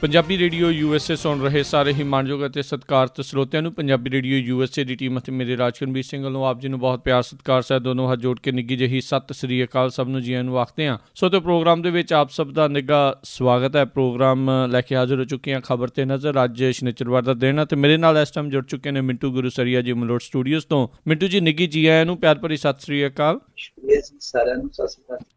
Punjabi radio USA ਸੁਣ ਰਹੇ ਸਾਰੇ ਹੀ ਮਾਣਯੋਗ ਅਤੇ ਸਤਿਕਾਰਤ ਸਰੋਤਿਆਂ ਨੂੰ ਪੰਜਾਬੀ ਰੇਡੀਓ USA ਦੀ ਟੀਮ ਅਤੇ ਮੇਰੇ ਰਾਜਕਨਵੀਰ ਸਿੰਘ ਵੱਲੋਂ ਆਪ ਜੀ ਨੂੰ ਬਹੁਤ ਪਿਆਰ ਸਤਿਕਾਰ ਸਾਹਿਬ ਦੋਨੋਂ ਹੱਥ ਜੋੜ ਕੇ ਨਿੱਘੀ ਜਿਹੀ ਸਤਿ ਸ੍ਰੀ ਅਕਾਲ ਸਭ ਨੂੰ ਜੀਆਂ ਨੂੰ ਆਖਦੇ ਹਾਂ। ਸੋ ਤੇ ਪ੍ਰੋਗਰਾਮ ਦੇ ਵਿੱਚ ਆਪ ਸਭ ਦਾ ਨਿੱਘਾ ਸਵਾਗਤ ਹੈ। ਪ੍ਰੋਗਰਾਮ ਲੈ ਕੇ ਹਾਜ਼ਰ ਹੋ ਚੁੱਕੇ ਹਾਂ ਖਬਰ ਤੇ ਨਜ਼ਰ। ਅੱਜ ਸ਼ਨੀਚਰਵਾਰ ਦਾ ਦਿਨ ਹੈ ਤੇ ਮੇਰੇ ਨਾਲ ਇਸ ਟਾਈਮ ਜੁੜ ਚੁੱਕੇ ਨੇ ਮਿੰਟੂ ਗੁਰੂਸਰੀਆ ਜੀ ਮਲੋਟ ਸਟੂਡੀਓਜ਼ ਤੋਂ। ਮਿੰਟੂ ਜੀ ਨਿੱਘੀ ਜੀ ਆਇਆਂ ਨੂੰ ਪਿਆਰ ਭਰੀ ਸਤਿ ਸ੍ਰੀ ਅਕਾਲ।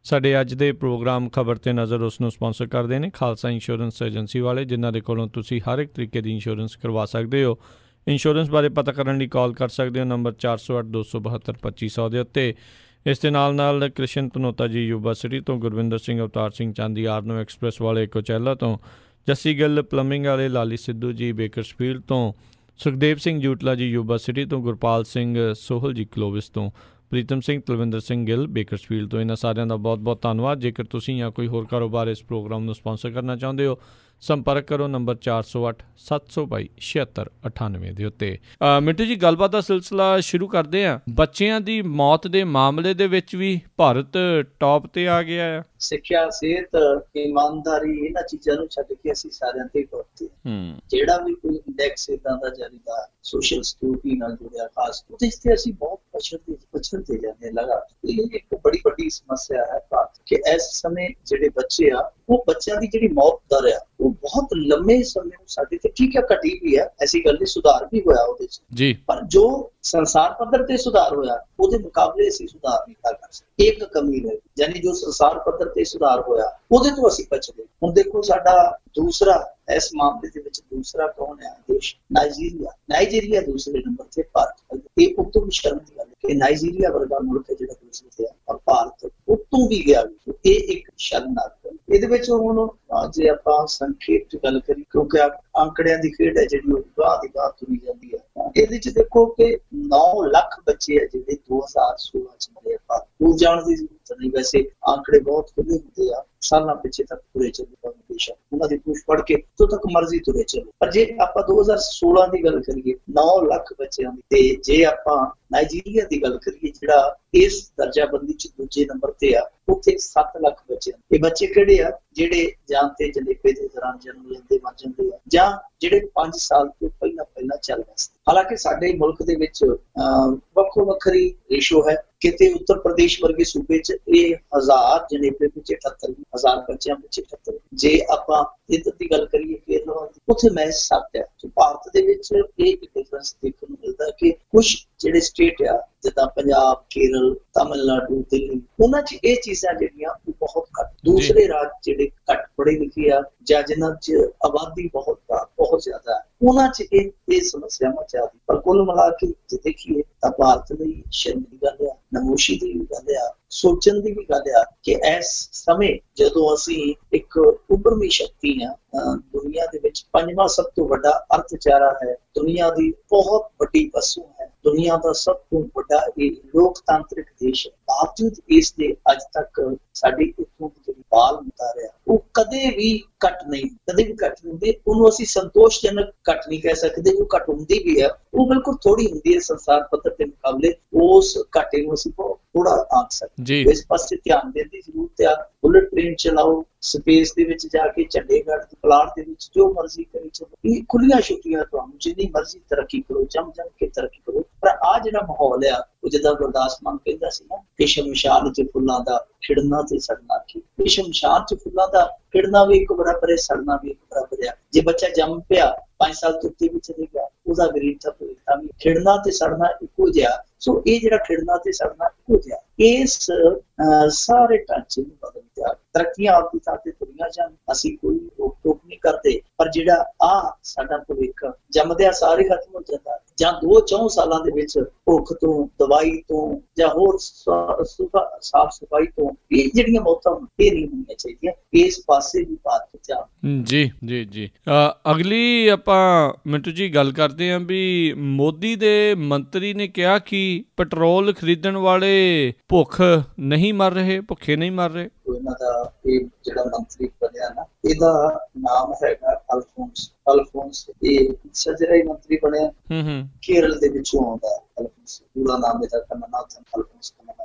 ਸਾਡੇ ਅੱਜ ਦੇ ਪ੍ਰੋਗਰਾਮ ਖਬਰ ਤੇ ਨਜ਼ਰ ਉਸ ਨੂੰ ਸਪਾਂਸਰ ਕਰਦੇ ਨੇ ਖਾਲਸਾ ਇੰਸ਼ੋਰੈਂਸ ਏਜੰਸੀ ਵਾਲੇ, ਜਿਨ੍ਹਾਂ ਦੇ ਕੋਲੋਂ ਤੁਸੀਂ ਹਰ ਇੱਕ ਤਰੀਕੇ ਦੀ ਇੰਸ਼ੋਰੈਂਸ ਕਰਵਾ ਸਕਦੇ ਹੋ। ਇੰਸ਼ੋਰੈਂਸ ਬਾਰੇ ਪਤਾ ਕਰਨ ਲਈ ਕਾਲ ਕਰ ਸਕਦੇ ਹੋ ਨੰਬਰ 408-272-2500 ਦੇ ਉੱਤੇ। ਇਸ ਦੇ ਨਾਲ ਕ੍ਰਿਸ਼ਨ ਧਨੋਤਾ ਜੀ ਯੂਬਾ ਸਿਟੀ ਤੋਂ, ਗੁਰਵਿੰਦਰ ਸਿੰਘ ਅਵਤਾਰ ਸਿੰਘ ਚਾਂਦੀ ਆਰਨੋ ਐਕਸਪ੍ਰੈਸ ਵਾਲੇ ਕੋਚੈਲਾ ਤੋਂ, ਜੱਸੀ ਗਿੱਲ ਪਲੰਬਿੰਗ ਵਾਲੇ ਲਾਲੀ ਸਿੱਧੂ ਜੀ ਬੇਕਰਸਫੀਲਡ ਤੋਂ, ਸੁਖਦੇਵ ਸਿੰਘ ਜੂਟਲਾ ਜੀ ਯੂਬਾ ਸਿਟੀ ਤੋਂ, ਗੁਰਪਾਲ ਸਿੰਘ ਸੋਹਲ ਜੀ ਕਲੋਵਿਸ ਤੋਂ, ਪ੍ਰੀਤਮ ਸਿੰਘ ਤਲਵਿੰਦਰ ਸਿੰਘ ਗਿੱਲ ਬੇਕਰਸਫੀਲਡ ਤੋਂ। ਇਹਨਾਂ ਸਾਰਿਆਂ ਦਾ ਬਹੁਤ ਬਹੁਤ ਧੰਨਵਾਦ। ਜੇਕਰ ਤੁਸੀਂ ਜਾਂ ਕੋਈ ਹੋਰ ਕਾਰੋਬਾਰ ਇਸ ਪ੍ਰੋਗਰਾਮ ਨੂੰ ਸਪਾਂਸਰ ਕਰਨਾ ਚਾਹੁੰਦੇ ਹੋ, ਸੰਪਰਕ ਕਰੋ ਨੰਬਰ 408-722-7698 ਦੇ ਉੱਤੇ। ਮਿੰਟੂ ਜੀ ਗੱਲਬਾਤ ਦਾ ਸਿਲਸਿਲਾ ਸ਼ੁਰੂ ਕਰਦੇ ਹਾਂ। ਬੱਚਿਆਂ ਦੀ ਮੌਤ ਦੇ ਮਾਮਲੇ ਦੇ ਵਿੱਚ ਵੀ ਭਾਰਤ ਟੌਪ ਤੇ ਆ ਗਿਆ ਹੈ। ਸਿੱਖਿਆ, ਸਿਹਤ, ਇਮਾਨਦਾਰੀ, ਇਹਨਾਂ ਚੀਜ਼ਾਂ ਨੂੰ ਛੱਡ ਕੇ ਅਸੀਂ ਸਾਰਿਆਂ ਤੇ ਟੌਪ। ਜਿਹੜਾ ਵੀ ਕੋਈ ਇੰਡੈਕਸ ਏਦਾਂ ਦਾ ਜਾਰੀਦਾ ਸੋਸ਼ਲ ਸਿਕਿਉਰਿਟੀ ਨਾਲ ਜੁੜਿਆ ਖਾਸ ਉਹਦੇ ਤੇ ਅਸੀਂ ਬਹੁਤ ਪਛੜਦੇ ਜਾਂਦੇ ਲਗਾਤਾਰ। ਇਹ ਇੱਕ ਬੜੀ ਵੱਡੀ ਸਮੱਸਿਆ ਹੈ ਭਾਰਤ ਕਿ ਇਸ ਸਮੇਂ ਜਿਹੜੇ ਬੱਚੇ ਆ ਉਹ ਬੱਚਿਆਂ ਦੀ ਜਿਹੜੀ ਮੌਤ ਦਰ ਆ ਉਹ ਬਹੁਤ ਲੰਮੇ ਸਮੇਂ ਨੂੰ ਸਾਡੇ ਤੇ ਠੀਕ ਹੈ ਘਟੀ ਵੀ ਹੈ, ਐਸੀ ਗੱਲ ਨਹੀਂ, ਸੁਧਾਰ ਵੀ ਹੋਇਆ ਉਹਦੇ ਚ ਜੀ, ਪਰ ਜੋ ਸੰਸਾਰ ਪੱਧਰ ਤੇ ਸੁਧਾਰ ਹੋਇਆ ਉਹਦੇ ਮੁਕਾਬਲੇ ਅਸੀਂ ਸੁਧਾਰ ਨਹੀਂ ਕਰ ਸਕਦੇ। ਇੱਕ ਕਮੀ ਰਹੀ, ਯਾਨੀ ਜੋ ਸੰਸਾਰ ਪੱਧਰ ਤੇ ਸੁਧਾਰ ਹੋਇਆ ਉਹਦੇ ਤੋਂ ਅਸੀਂ ਬਚਦੇ। ਹੁਣ ਦੇਖੋ ਸਾਡਾ ਦੂਸਰਾ ਇਸ ਮਾਮਲੇ ਦੇ ਵਿੱਚ ਦੂਸਰਾ ਕੌਣ ਹੈ ਦੇਸ਼? ਨਾਈਜੀਰੀਆ ਦੂਸਰੇ ਨੰਬਰ ਤੇ ਭਾਰਤ। ਇਹ ਉਤੋਂ ਵੀ ਸ਼ਰਮ ਦੀ ਗੱਲ ਕਿ ਨਾਈਜੀਰੀਆ ਵਰਗਾ ਮੁਲਕ ਜਿਹੜਾ ਦੂਸਰੇ ਤੇ ਆ ਔਰ ਭਾਰਤ ਉਤੋਂ ਵੀ ਗਿਆ। ਇਹ ਇੱਕ ਸ਼ਰਮਨਾਕ ਗੱਲ। ਇਹਦੇ ਵਿੱਚ ਹੁਣ ਜੇ ਆਪਾਂ ਸੰਖੇਪ ਚ ਗੱਲ ਕਰੀ, ਕਿਉਂਕਿ ਅੰਕੜਿਆਂ ਦੀ ਖੇਡ ਹੈ ਜਿਹੜੀ ਉਹ ਗਾਹ ਦੀ ਗਾਹ ਤੁਰੀ ਜਾਂਦੀ ਹੈ। ਇਹਦੇ ਚ ਦੇਖੋ ਕਿ 9 ਲੱਖ ਬੱਚੇ ਆ ਜਿਹੜੇ 2016 ਚ ਮਰੇ ਆ। ਉਹ ਜਾਣ ਦੀ ਜ਼ਰੂਰਤ ਨਹੀਂ, ਵੈਸੇ ਅੰਕੜੇ ਬਹੁਤ ਖੁੱਲੇ ਹੁੰਦੇ ਆ, ਸਾਲਾਂ ਪਿੱਛੇ ਤੱਕ ਤੁਰੇ ਚੱਲੋ ਬੇਸ਼ੱਕ ਉਹਨਾਂ ਦੀ ਪੁੱਛ ਪੜ ਕੇ ਜਦੋਂ ਤੱਕ ਮਰਜ਼ੀ ਤੁਰੇ ਚੱਲੋ। ਪਰ ਜੇ ਆਪਾਂ 2016 ਦੀ ਗੱਲ ਕਰੀਏ 9 ਲੱਖ ਬੱਚਿਆਂ ਦੀ, ਤੇ ਜੇ ਆਪਾਂ ਨਾਈਜੀਰੀਆ ਦੀ ਗੱਲ ਕਰੀਏ ਜਿਹੜਾ ਇਸ ਦਰਜਾਬੰਦੀ ਚ ਦੂਜੇ ਨੰਬਰ ਤੇ ਆ, ਉੱਥੇ 7 ਲੱਖ ਬੱਚੇ। ਇਹ ਬੱਚੇ ਕਿਹੜੇ ਆ? ਜਿਹੜੇ ਜਾਂ ਤੇ ਜਨੇਪੇ ਦੇ ਦੌਰਾਨ ਜਨਮ ਲੈਂਦੇ ਮਰ ਜਾਂਦੇ ਆ, ਜਾਂ ਜਿਹੜੇ 5 ਸਾਲ ਤੋਂ ਪਹਿਲਾਂ ਚੱਲ ਰਹੇ ਸੀ। ਹਾਲਾਂਕਿ ਸਾਡੇ ਮੁਲਕ ਦੇ ਵਿੱਚ ਵੱਖੋ ਵੱਖਰੀ ਰੇਸ਼ੋ ਹੈ। ਕਿਤੇ ਉੱਤਰ ਪ੍ਰਦੇਸ਼ ਵਰਗੇ ਸੂਬੇ ਚ ਇਹ 1000 ਜਨੇਪੇ ਵਿੱਚ 78, 1000 ਬੱਚਿਆਂ ਵਿੱਚ 78। ਜੇ ਆਪਾਂ ਇੱਧਰ ਦੀ ਗੱਲ ਕਰੀਏ ਕੇਰਲਾ ਦੀ, ਉੱਥੇ ਮੈਂ 7 ਹੈ। ਭਾਰਤ ਦੇ ਵਿੱਚ ਇਹ ਇੱਕ ਡਿਫਰੈਂਸ ਦੇਖਣ ਨੂੰ ਮਿਲਦਾ ਕਿ ਕੁਝ ਜਿਹੜੇ ਸਟੇਟ ਆ ਜਿੱਦਾਂ ਪੰਜਾਬ, ਕੇਰਲ, ਤਾਮਿਲਨਾਡੂ, ਦਿੱਲੀ, ਉਹਨਾਂ ਚ ਇਹ ਚੀਜ਼ਾਂ ਜਿਹੜੀਆਂ ਉਹ ਬਹੁਤ ਘੱਟ। ਦੂਸਰੇ ਰਾਜ ਜਿਹੜੇ ਘੱਟ ਪੜ੍ਹੇ ਲਿਖੇ ਆ ਜਾਂ ਜਿਨ੍ਹਾਂ ਚ ਆਬਾਦੀ ਬਹੁਤ ਜ਼ਿਆਦਾ ਹੈ, ਉਹਨਾਂ ਚ ਇਹ ਸਮੱਸਿਆਵਾਂ ਜ਼ਿਆਦਾ। ਪਰ ਕੁੱਲ ਮਿਲਾ ਕੇ ਜੇ ਦੇਖੀਏ ਤਾਂ ਭਾਰਤ ਲਈ ਸ਼ਰਮ ਦੀ ਗੱਲ ਆ, ਨਮੋਸ਼ੀ ਦੀ ਵੀ ਗੱਲ ਆ, ਸੋਚਣ ਦੀ ਵੀ ਗੱਲ ਆ ਕਿ ਇਸ ਸਮੇਂ ਜਦੋਂ ਅਸੀਂ ਇੱਕ ਉੱਭਰਵੀਂ ਸ਼ਕਤੀ ਆ, ਦੁਨੀਆ ਦੇ ਵਿੱਚ 5ਵਾਂ ਸਭ ਤੋਂ ਵੱਡਾ ਅਰਥਚਾਰਾ ਹੈ, ਦੁਨੀਆ ਦੀ ਬਹੁਤ ਵੱਡੀ ਵਸੂ ਹੈ, ਦੁਨੀਆ ਦਾ ਸਭ ਤੋਂ ਵੱਡਾ ਇਹ ਲੋਕਤਾਂਤਰਿਕ ਦੇਸ਼ ਹੈ, ਬਾਵਜੂਦ ਇਸ ਦੇ ਅੱਜ ਤੱਕ ਸਾਡੀ ਇੱਥੋਂ ਦੀ ਜਿਹੜੀ ਬਾਲ ਮੁਤਾਰਿਆ ਉਹ ਕਦੇ ਵੀ ਘੱਟ ਨਹੀਂ ਹੁੰਦੀ। ਉਹਨੂੰ ਅਸੀਂ ਸੰਤੋਸ਼ਜਨਕ ਘੱਟ ਨਹੀਂ ਕਹਿ ਸਕਦੇ, ਉਹ ਘੱਟ ਹੁੰਦੀ ਵੀ ਹੈ, ਉਹ ਬਿਲਕੁਲ ਥੋੜੀ ਹੁੰਦੀ ਹੈ ਸੰਸਾਰ ਪੱਧਰ ਦੇ ਮੁਕਾਬਲੇ। ਉਸ ਘਾਟੇ ਨੂੰ ਅਸੀਂ ਥੋੜਾ ਆਂਕ ਸਕਦੇ। ਇਸ ਪਾਸੇ ਧਿਆਨ ਦੇਣ ਦੀ ਜ਼ਰੂਰਤ ਆ। ਬੁਲਟ ਟ੍ਰੇਨ ਚਲਾਓ, ਸਪੇਸ ਦੇ ਵਿੱਚ ਜਾ ਕੇ ਚੰਡੀਗੜ੍ਹ ਦੇ ਪਲਾਟ ਦੇ ਵਿੱਚ ਜੋ ਮਰਜ਼ੀ ਕਰੀ ਚਲੋ, ਇਹ ਖੁੱਲੀਆਂ ਛੁੱਟੀਆਂ, ਤੁਹਾਨੂੰ ਜਿੰਨੀ ਮਰਜ਼ੀ ਤਰੱਕੀ ਕਰੋ, ਜਮ ਕੇ ਤਰੱਕੀ ਕਰੋ। ਪਰ ਆ ਜਿਹੜਾ ਮਾਹੌਲ ਆ ਉਹ ਜਿੱਦਾਂ ਗੁਰਦਾਸ ਮਾਨ ਕਹਿੰਦਾ ਸੀ ਨਾ ਕਿ ਸ਼ਮਸ਼ਾਨ ਚ ਫੁੱਲਾਂ ਦਾ ਖਿੜਨਾ ਤੇ ਸੜਨਾ ਕੀ। ਇਹ ਸ਼ਮਸ਼ਾਨ ਚ ਫੁੱਲਾਂ ਦਾ ਖਿੜਨਾ ਵੀ ਇੱਕ ਬਰਾਬਰ ਹੈ, ਸੜਨਾ ਵੀ ਇੱਕ ਬਰਾਬਰ ਆ। ਜੇ ਬੱਚਾ ਜੰਮ ਪਿਆ 5 ਸਾਲ ਤੋਂ ਉੱਤੇ ਵੀ ਚਲੇ ਗਿਆ, ਉਹਦਾ ਗਰੀਬ ਤਾਂ ਭਵਿੱਖ ਵੀ ਖਿੜਨਾ ਤੇ ਸੜਨਾ ਇੱਕੋ ਜਿਹਾ। ਸੋ ਇਹ ਜਿਹੜਾ ਖਿੜਨਾ ਤੇ ਸੜਨਾ ਇੱਕੋ ਜਿਹਾ, ਇਸ ਸਾਰੇ ਢਾਂਚੇ ਨੂੰ ਬਦਲ ਦਿਆ। ਤਰੱਕੀਆਂ ਆਪਦੀ ਥਾਂ ਤੇ ਤੁਰੀਆਂ ਜਾਣ, ਅਸੀਂ ਕੋਈ ਰੋਕ ਟੋਕ ਨਹੀਂ ਕਰਦੇ, ਪਰ ਜਿਹੜਾ ਸਾਡਾ ਭਵਿੱਖ ਜੰਮਦਿਆਂ ਸਾਰੇ ਖਤਮ ਹੋ ਜਾਂਦਾ, ਜਾਂ 2-4 ਸਾਲਾਂ ਦੇ ਵਿੱਚ ਭੁੱਖ ਤੋਂ, ਦਵਾਈ ਤੋਂ ਜਾਂ ਹੋਰ ਸਾਫ਼ ਸਫਾਈ ਤੋਂ ਇਹ ਜਿਹੜੀਆਂ ਮੌਤਾਂ ਇਹ ਨਹੀਂ ਹੋਣੀਆਂ ਚਾਹੀਦੀਆਂ। ਇਸ ਪਾਸੇ ਵੀ ਬਾਤ ਧਿਆਨ। ਜੀ ਅਗਲੀ ਆਪਾਂ ਮਿੰਟੂ ਜੀ ਗੱਲ ਕਰਦੇ ਹਾਂ ਵੀ ਮੋਦੀ ਦੇ ਮੰਤਰੀ ਨੇ ਕਿਹਾ ਕਿ ਪੈਟਰੋਲ ਖਰੀਦਣ ਵਾਲੇ ਭੁੱਖੇ ਨਹੀਂ ਮਰ ਰਹੇ। ਇਹਨਾਂ ਦਾ ਇਹ ਜਿਹੜਾ ਮੰਤਰੀ ਬਣਿਆ ਨਾ, ਇਹਦਾ ਨਾਮ ਹੈਗਾ ਅਲਫੋਂਸ। ਇਹ ਸਜਰਾਈ ਮੰਤਰੀ ਬਣਿਆ, ਕੇਰਲ ਦੇ ਵਿੱਚੋਂ ਆਉਂਦਾ ਅਲਫੋਂਸ। ਪੂਰਾ ਨਾਮ ਇਹਦਾ ਕਮਨਾਥਨ ਅਲਫੋਂਸ।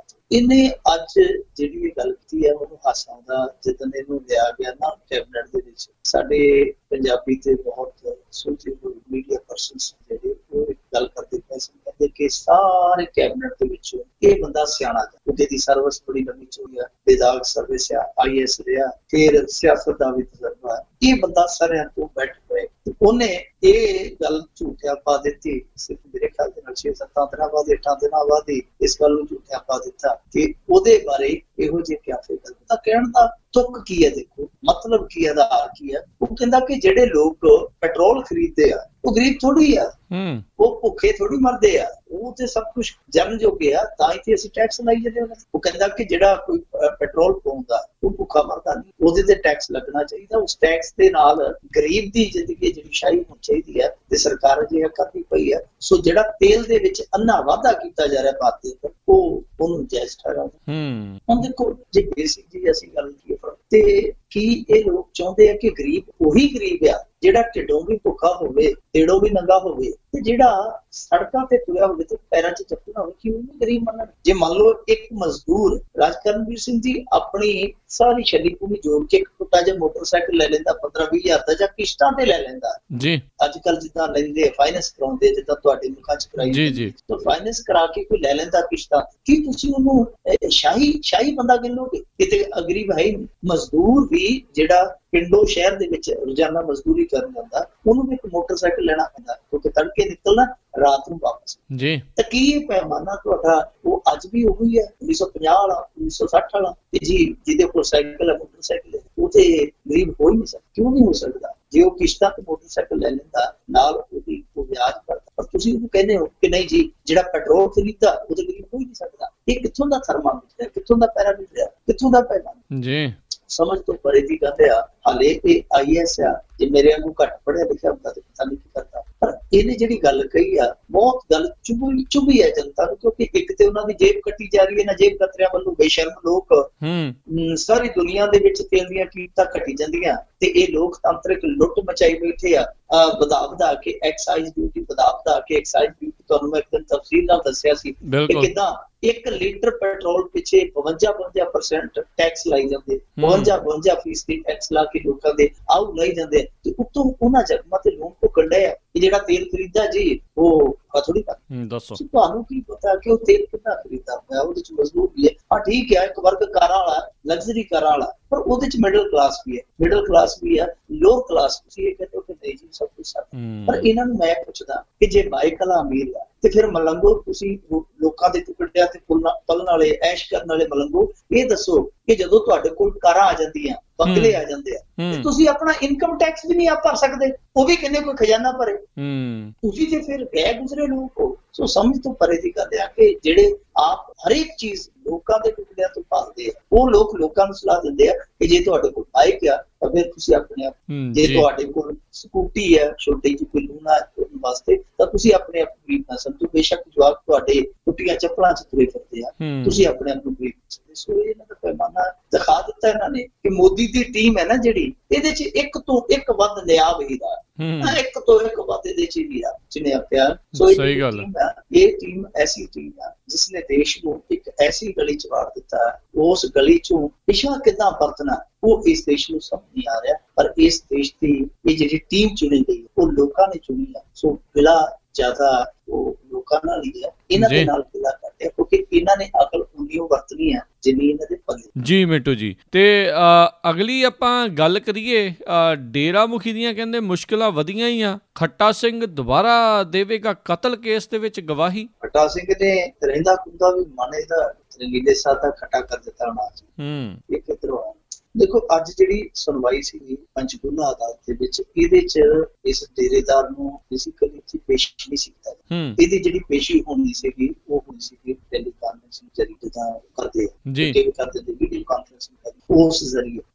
ਇਹਨੇ ਅੱਜ ਜਿਹੜੀ ਇਹ ਗੱਲ ਕੀਤੀ ਹੈ ਮੈਨੂੰ ਹਾਸਾ ਆਉਂਦਾ ਜਦੋਂ ਇਹਨੂੰ ਲਿਆ ਗਿਆ ਨਾ ਕੈਬਨਿਟ ਦੇ ਵਿੱਚ। ਸਾਡੇ ਪੰਜਾਬੀ ਤੇ ਬਹੁਤ ਸੋਚੇ ਹੋਏ ਮੀਡੀਆ ਪਰਸਨਸ ਜਿਹੜੇ ਉਹ ਇੱਕ ਗੱਲ ਕਰਦੇ ਪਏ ਸੀ, ਕਹਿੰਦੇ ਕਿ ਸਾਰੇ ਕੈਬਨਿਟ ਦੇ ਵਿੱਚ ਇਹ ਬੰਦਾ ਸਿਆਣਾ ਉਹਦੇ ਦੀ ਸਰਵਿਸ ਬੜੀ ਲੰਮੀ ਚੋਈ ਆ, ਵਿਧਾਇਕ ਸਰਵਿਸ ਆ, IAS ਰਿਹਾ, ਫਿਰ ਸਿਆਸਤ ਦਾ ਵੀ ਤਜਰਬਾ ਹੈ, ਇਹ ਬੰਦਾ ਸਾਰਿਆਂ ਤੋਂ ਬੈਠ ਹੋਏ। ਉਹਨੇ ਇਹ ਗੱਲ ਝੂਠਿਆ ਪਾ ਦਿੱਤੀ, ਸਿਰਫ ਮੇਰੇ ਖਿਆਲ ਦੇ ਨਾਲ 6-7 ਦਿਨਾਂ ਬਾਅਦ 8 ਦਿਨਾਂ ਬਾਅਦ ਹੀ ਇਸ ਗੱਲ ਨੂੰ ਝੂਠਿਆ ਪਾ ਦਿੱਤਾ ਕਿ ਉਹਦੇ ਬਾਰੇ ਇਹੋ ਜਿਹੇ ਕਿਆਫੇ ਗੱਲ ਤਾਂ ਕਹਿਣ ਦਾ ਤੁਕ ਕੀ ਹੈ, ਦੇਖੋ ਮਤਲਬ ਕੀ ਹੈ, ਆਧਾਰ ਕੀ ਹੈ। ਉਹ ਕਹਿੰਦਾ ਕਿ ਜਿਹੜੇ ਲੋਕ ਪੈਟਰੋਲ ਖਰੀਦਦੇ ਆ ਉਹ ਗਰੀਬ ਥੋੜੀ ਆ, ਉਹ ਭੁੱਖੇ ਥੋੜੀ ਮਰਦੇ ਆ, ਉਹ ਤੇ ਸਭ ਕੁਛ ਜਰਨ ਜੋਗੇ ਆ, ਤਾਂ ਹੀ ਤੇ ਅਸੀਂ ਟੈਕਸ ਲਾਈ ਜਾਂਦੇ ਹਾਂ। ਉਹ ਕਹਿੰਦਾ ਕਿ ਜਿਹੜਾ ਕੋਈ ਪੈਟਰੋਲ ਪਾਉਂਦਾ ਉਹ ਭੁੱਖਾ ਮਰਦਾ ਨਹੀਂ, ਉਹਦੇ ਤੇ ਟੈਕਸ ਲੱਗਣਾ ਚਾਹੀਦਾ। ਉਸ ਟੈਕਸ ਦੇ ਨਾਲ ਗਰੀਬ ਦੀ ਜ਼ਿੰਦਗੀ ਜਿਹੜੀ ਸ਼ਾਹੀ ਹੋਣੀ ਚਾਹੀਦੀ ਹੈ ਤੇ ਸਰਕਾਰ ਅਜਿਹਾ ਕਰਦੀ ਪਈ ਹੈ। ਸੋ ਜਿਹੜਾ ਤੇਲ ਦੇ ਵਿੱਚ ਅੰਨਾ ਵਾਧਾ ਕੀਤਾ ਜਾ ਰਿਹਾ ਭਾਰਤ ਦੇ ਉੱਪਰ, ਉਹ ਉਹਨੂੰ ਜਾਇਜ਼ ਠਹਿਰਾਉਂਦਾ। ਹੁਣ ਦੇਖੋ ਜੇ ਬੇਸਿਕ ਜੀ ਅਸੀਂ ਗੱਲ ਕਰੀਏ ਤੇ ਕੀ ਇਹ ਲੋਕ ਚਾਹੁੰਦੇ ਆ ਕਿ ਗਰੀਬ ਉਹੀ ਗਰੀਬ ਆ ਜਿਹੜਾ ਢਿੱਡੋਂ ਵੀ ਭੁੱਖਾ ਹੋਵੇ, ਢਿੱਡੋਂ ਵੀ ਨੰਗਾ ਹੋਵੇ, ਤੇ ਜਿਹੜਾ ਸੜਕਾਂ ਤੇ ਤੁਰਿਆ ਹੋਵੇ ਤੇ ਪੈਰਾਂ 'ਚ ਚੱਪਲ ਹੋਵੇ, ਕਿ ਉਹਨੂੰ ਗਰੀਬ ਮੰਨਣ? ਜੇ ਮੰਨ ਲਓ ਇੱਕ ਮਜ਼ਦੂਰ ਰਾਜ ਕਰਨਵੀਰ ਸਿੰਘ ਜੀ ਆਪਣੀ ਸਾਰੀ ਛੱਲੀ ਪੂਰੀ ਜੋੜ ਕੇ ਇੱਕ ਛੋਟਾ ਜਿਹਾ ਮੋਟਰਸਾਈਕਲ ਲੈ ਲੈਂਦਾ 15-20 ਹਜ਼ਾਰ ਦਾ, ਜਾਂ ਕਿਸ਼ਤਾਂ ਤੇ ਲੈ ਲੈਂਦਾ ਜੀ, ਅੱਜ ਕੱਲ ਜਿੱਦਾਂ ਲੈਂਦੇ ਫਾਈਨੈਂਸ ਕਰਾਉਂਦੇ, ਜਿੱਦਾਂ ਤੁਹਾਡੇ ਮੁਲਕਾਂ 'ਚ ਕਰਾਈ ਜੀ, ਤਾਂ ਫਾਈਨੈਂਸ ਕਰਾ ਕੇ ਕੋਈ ਲੈ ਲੈਂਦਾ ਕਿਸ਼ਤਾਂ, ਕੀ ਤੁਸੀਂ ਉਹਨੂੰ ਸ਼ਾਹੀ ਬੰਦਾ ਗਿਣੋਗੇ? ਕਿਤੇ ਗਰੀਬ ਹੈ ਹੀ ਨਹੀਂ। ਮਜ਼ਦੂਰ ਵੀ ਜਿਹੜਾ ਪਿੰਡੋਂ ਸ਼ਹਿਰ ਦੇ ਵਿੱਚ ਰੋਜ਼ਾਨਾ ਮਜ਼ਦੂਰੀ ਕਰਨ ਜਾਂਦਾ, ਉਹਨੂੰ ਵੀ ਇੱਕ ਮੋਟਰਸਾਈਕਲ ਲੈਣਾ ਪੈਂਦਾ, ਕਿਉਂਕਿ ਤੜਕੇ ਨਿਕਲਣਾ, ਰਾਤ ਨੂੰ ਵਾਪਸ ਜੀ। ਤਾਂ ਕੀ ਇਹ ਪੈਮਾਨਾ ਤੁਹਾਡਾ ਉਹ ਅੱਜ ਵੀ ਉਹੀ ਹੈ 1950 ਵਾਲਾ, 1960 ਵਾਲਾ? ਤੇ ਜੀ ਜਿਹਦੇ ਕੋਲ ਸਾਈਕਲ ਹੈ, ਮੋਟਰਸਾਈਕਲ ਹੈ, ਉਹ ਤੇ ਗਰੀਬ ਹੋ ਹੀ ਨਹੀਂ ਸਕਦਾ। ਕਿਉਂ ਨਹੀਂ ਹੋ ਸਕਦਾ? ਜੇ ਉਹ ਕਿਸ਼ਤਾਂ ਤੇ ਮੋਟਰਸਾਈਕਲ ਲੈ ਲੈਂਦਾ, ਨਾਲ ਉਹਦੀ ਉਹ ਵਿਆਜ ਭਰਦਾ, ਪਰ ਤੁਸੀਂ ਉਹਨੂੰ ਕਹਿੰਦੇ ਹੋ ਕਿ ਨਹੀਂ ਜੀ ਜਿਹੜਾ ਪੈਟਰੋਲ ਖਰੀਦਦਾ ਉਹ ਤੇ ਗਰੀਬ ਹੋ ਹੀ ਨਹੀਂ ਸਕਦਾ। ਇਹ ਕਿੱਥੋਂ ਦਾ ਥਰਮਾਮੀਟਰ, ਕਿੱਥੋਂ ਦਾ ਪੈਰਾਮੀਟਰ, ਕਿੱਥੋਂ ਦਾ ਪੈਮਾਨਾ ਜੀ? ਸਮਝ ਤੋਂ ਪਰੇ ਦੀ ਗੱਲ ਆ। ਹਾਲੇ ਇਹ IAS ਆ, ਜੇ ਮੇਰੇ ਵਾਂਗੂ ਘੱਟ ਪੜ੍ਹਿਆ ਲਿਖਿਆ ਹੁੰਦਾ ਤੇ ਪਤਾ ਨਹੀਂ ਕੀ ਕਰਦਾ, ਪਰ ਇਹਨੇ ਜਿਹੜੀ ਗੱਲ ਕਹੀ ਆ ਬਹੁਤ ਗੱਲ ਚੁਭੀ ਹੈ ਜਨਤਾ ਨੂੰ, ਕਿਉਂਕਿ ਇੱਕ ਤੇ ਉਹਨਾਂ ਦੀ ਜੇਬ ਕੱਟੀ ਜਾ ਰਹੀ ਹੈ ਨਾ, ਜੇਬ ਕਤਰਿਆਂ ਵੱਲੋਂ ਬੇਸ਼ਰਮ ਲੋਕ ਸਾਰੀ ਦੁਨੀਆ ਦੇ ਵਿੱਚ ਤੇਲ ਦੀਆਂ ਕੀਮਤਾਂ ਘਟੀ ਜਾਂਦੀਆਂ ਤੇ ਇਹ ਲੋਕਤੰਤਰਿਕ ਲੁੱਟ ਮਚਾਈ ਬੈਠੇ ਆ, ਵਧਾ ਕੇ ਐਕਸਾਈਜ਼ ਡਿਊਟੀ, ਵਧਾ ਕੇ ਐਕਸਾਈਜ਼ ਡਿਊਟੀ। ਤੁਹਾਨੂੰ ਮੈਂ ਇੱਕ ਦਿਨ ਤਫਸੀਲ ਨਾਲ ਦੱਸਿਆ ਸੀ ਕਿ ਕਿੱਦਾਂ 1 ਲੀਟਰ ਪੈਟਰੋਲ ਪਿੱਛੇ 52% ਟੈਕਸ ਲਾਈ ਜਾਂਦੇ, 52% ਦੀ ਟੈਕਸ ਲਾ ਕੇ ਲੋਕਾਂ ਦੇ ਆਉ ਲਾਈ ਜਾਂਦੇ, ਤੇ ਉੱਤੋਂ ਉਹਨਾਂ ਜ਼ਖਮਾਂ ਤੇ ਲੋਕ ਭੁੱਕਣ ਡਏ ਆ ਕਿ ਜਿਹੜਾ ਤੇਲ ਖਰੀਦਦਾ ਜੀ ਉਹ ਥੋੜੀ ਕਰ ਦੱਸੋ ਤੁਹਾਨੂੰ ਕੀ ਪਤਾ ਕਿ ਉਹ ਤੇਲ ਕਿੰਨਾ ਖਰੀਦਦਾ ਹੋਇਆ, ਉਹਦੇ ਚ ਮਜ਼ਦੂਰ ਵੀ ਹੈ। ਹਾਂ ਠੀਕ ਹੈ, ਇੱਕ ਵਰਗ ਕਾਰਾਂ ਵਾਲਾ, ਲਗਜ਼ਰੀ ਕਾਰਾਂ ਵਾਲਾ, ਪਰ ਉਹਦੇ ਚ ਮਿਡਲ ਕਲਾਸ ਵੀ ਹੈ, ਲੋਅਰ ਕਲਾਸ। ਤੁਸੀਂ ਇਹ ਕਹਿੰਦੇ ਹੋ ਕਿ ਨਹੀਂ ਜੀ ਸਭ ਕੁਛ ਸਾਡਾ, ਪਰ ਇਹਨਾਂ ਨੂੰ ਮੈਂ ਪੁੱਛਦਾ ਕਿ ਜੇ ਬਾਈਕਲਾ ਅਮੀਰ ਆ ਤੇ ਫਿਰ ਮਲੰਗੋ ਤੁਸੀਂ ਲੋਕਾਂ ਦੇ ਟੁਕੜਿਆਂ ਤੇ ਪਲਣ ਵਾਲੇ, ਐਸ਼ ਕਰਨ ਵਾਲੇ ਮਲੰਗੋ, ਇਹ ਦੱਸੋ ਕਿ ਜਦੋਂ ਤੁਹਾਡੇ ਕੋਲ ਕਾਰਾਂ ਆ ਜਾਂਦੀਆਂ, ਬੰਗਲੇ ਆ ਜਾਂਦੇ ਆ, ਤੇ ਤੁਸੀਂ ਆਪਣਾ ਇਨਕਮ ਟੈਕਸ ਵੀ ਨਹੀਂ ਆਪ ਭਰ ਸਕਦੇ, ਉਹ ਵੀ ਕਹਿੰਦੇ ਕੋਈ ਖਜ਼ਾਨਾ ਭਰੇ, ਤੁਸੀਂ ਤੇ ਫਿਰ ਗਏ ਗੁਜ਼ਰੇ ਲੋਕ ਹੋ। ਸੋ ਸਮਝ ਤੋਂ ਪਰੇ ਦੀ ਗੱਲ ਆ ਕਿ ਜਿਹੜੇ ਆਪ ਹਰੇਕ ਚੀਜ਼ ਲੋਕਾਂ ਦੇ ਟੁਕੜਿਆਂ ਤੋਂ ਪਾਲਦੇ ਆ, ਉਹ ਲੋਕ ਲੋਕਾਂ ਨੂੰ ਸਲਾਹ ਦਿੰਦੇ ਆ ਕਿ ਜੇ ਤੁਹਾਡੇ ਕੋਲ ਬਾਈਕ ਆ ਤਾਂ ਫਿਰ ਤੁਸੀਂ ਆਪਣੇ ਆਪ, ਜੇ ਤੁਹਾਡੇ ਕੋਲ ਸਕੂਟੀ ਹੈ ਛੋਟੀ ਜਿਹੀ ਕੋਈ ਲੂਣਾ ਵਾਸਤੇ, ਤਾਂ ਤੁਸੀਂ ਆਪਣੇ ਆਪ ਨੂੰ ਗਰੀਬ ਨਾ ਸਮਝੋ। ਬੇਸ਼ੱਕ ਜਵਾਕ ਤੁਹਾਡੇ ਟੁੱਟੀਆਂ ਚੱਪਲਾਂ 'ਚ ਤੁਰੇ ਫਿਰਦੇ ਆ, ਤੁਸੀਂ ਆਪਣੇ ਆਪ ਨੂੰ ਗਰੀਬ ਸਮਝਦੇ। ਸੋ ਇਹਨਾਂ ਦਾ ਪੈਮਾਨਾ ਦਿਖਾ ਦਿੱਤਾ ਇਹਨਾਂ ਨੇ ਕਿ ਮੋਦੀ ਦੀ ਟੀਮ ਹੈ ਨਾ ਜਿਹੜੀ, ਇਹਦੇ 'ਚ ਇੱਕ ਤੋਂ ਇੱਕ ਵੱਧ ਲਿਆ ਵੇਦਾ, ਇੱਕ ਤੋਂ ਇੱਕ ਵੱਧ ਇਹਦੇ 'ਚ ਵੀ ਆ ਚੁਣਿਆ ਪਿਆ। ਸੋ ਇਹ ਟੀਮ ਐਸੀ ਟੀਮ ਆ ਜਿਸਨੇ ਦੇਸ਼ ਨੂੰ ਇੱਕ ਐਸੀ ਗਲੀ 'ਚ ਵਾੜ ਦਿੱਤਾ, ਉਸ ਗਲੀ 'ਚੋਂ ਪਿਛਾ ਕਿੱਦਾਂ ਵਰਤਣਾ ਉਹ ਇਸ ਦੇਸ਼ ਨੂੰ ਸਮਝ ਨਹੀਂ ਆ ਰਿਹਾ। ਪਰ ਇਸ ਦੇਸ਼ ਦੀ ਇਹ ਜਿਹੜੀ ਟੀਮ ਚੁਣੀ ਗਈ ਉਹ ਲੋਕਾਂ ਨੇ ਚੁਣੀ ਆ, ਸੋ ਗਿਲਾ ਜ਼ਿਆਦਾ ਉਹ ਲੋਕਾਂ ਨਾਲ ਹੀ ਹੈ, ਇਹਨਾਂ ਦੇ ਨਾਲ ਗਿਲਾ ਕਰਦੇ ਕਿਉਂਕਿ ਇਹਨਾਂ ਨੇ ਅਕਲ ਉਨੀ ਵਰਤਣੀ ਆ ਜਿੰਨੀ ਇਹਨਾਂ ਦੇ ਪੱਲੇ। ਜੀ ਮਿੰਟੂ ਜੀ, ਤੇ ਅਗਲੀ ਆਪਾਂ ਗੱਲ ਕਰੀਏ ਡੇਰਾ ਮੁਖੀ ਦੀਆਂ, ਕਹਿੰਦੇ ਮੁਸ਼ਕਿਲਾਂ ਵਧੀਆਂ ਹੀ ਆ, ਖੱਟਾ ਸਿੰਘ ਦੁਬਾਰਾ ਦੇਵੇਗਾ ਕਤਲ ਕੇਸ ਦੇ ਵਿੱਚ ਗਵਾਹੀ। ਖੱਟਾ ਸਿੰਘ ਨੇ ਰਹਿੰਦਾ ਖੁੰਦਾ ਵੀ ਮਾਨੇ ਦਾ ਰੰਗੀਲੇ ਸਾਦਾ ਖੱਟਾ ਕਰ ਦਿੱਤਾ ਹੋਣਾ। ਇਹ ਕਿੱਧਰੋਂ ਆ? ਦੇਖੋ ਅੱਜ ਜਿਹੜੀ ਸੁਣਵਾਈ ਸੀ ਪੰਚਕੂਲਾ ਅਦਾਲਤ ਦੇ ਵਿੱਚ, ਇਹਦੇ 'ਚ ਇਸ ਡੇਰੇਦਾਰ ਨੂੰ ਫਿਜ਼ੀਕਲੀ ਪੇਸ਼ ਨਹੀਂ ਸੀ ਕੀਤਾ। ਇਹਦੀ ਜਿਹੜੀ ਪੇਸ਼ੀ ਹੋਣੀ ਸੀਗੀ ਉਹ ਹੋਣੀ ਸੀਗੀ ਟੈਲੀਕਾਨਫਰੰਸਿੰਗ ਜ਼ਰੀਏ, ਜਿੱਦਾਂ ਕਰਦੇ ਵੀਡੀਓ ਕਾਨਫਰੰਸਿੰਗ,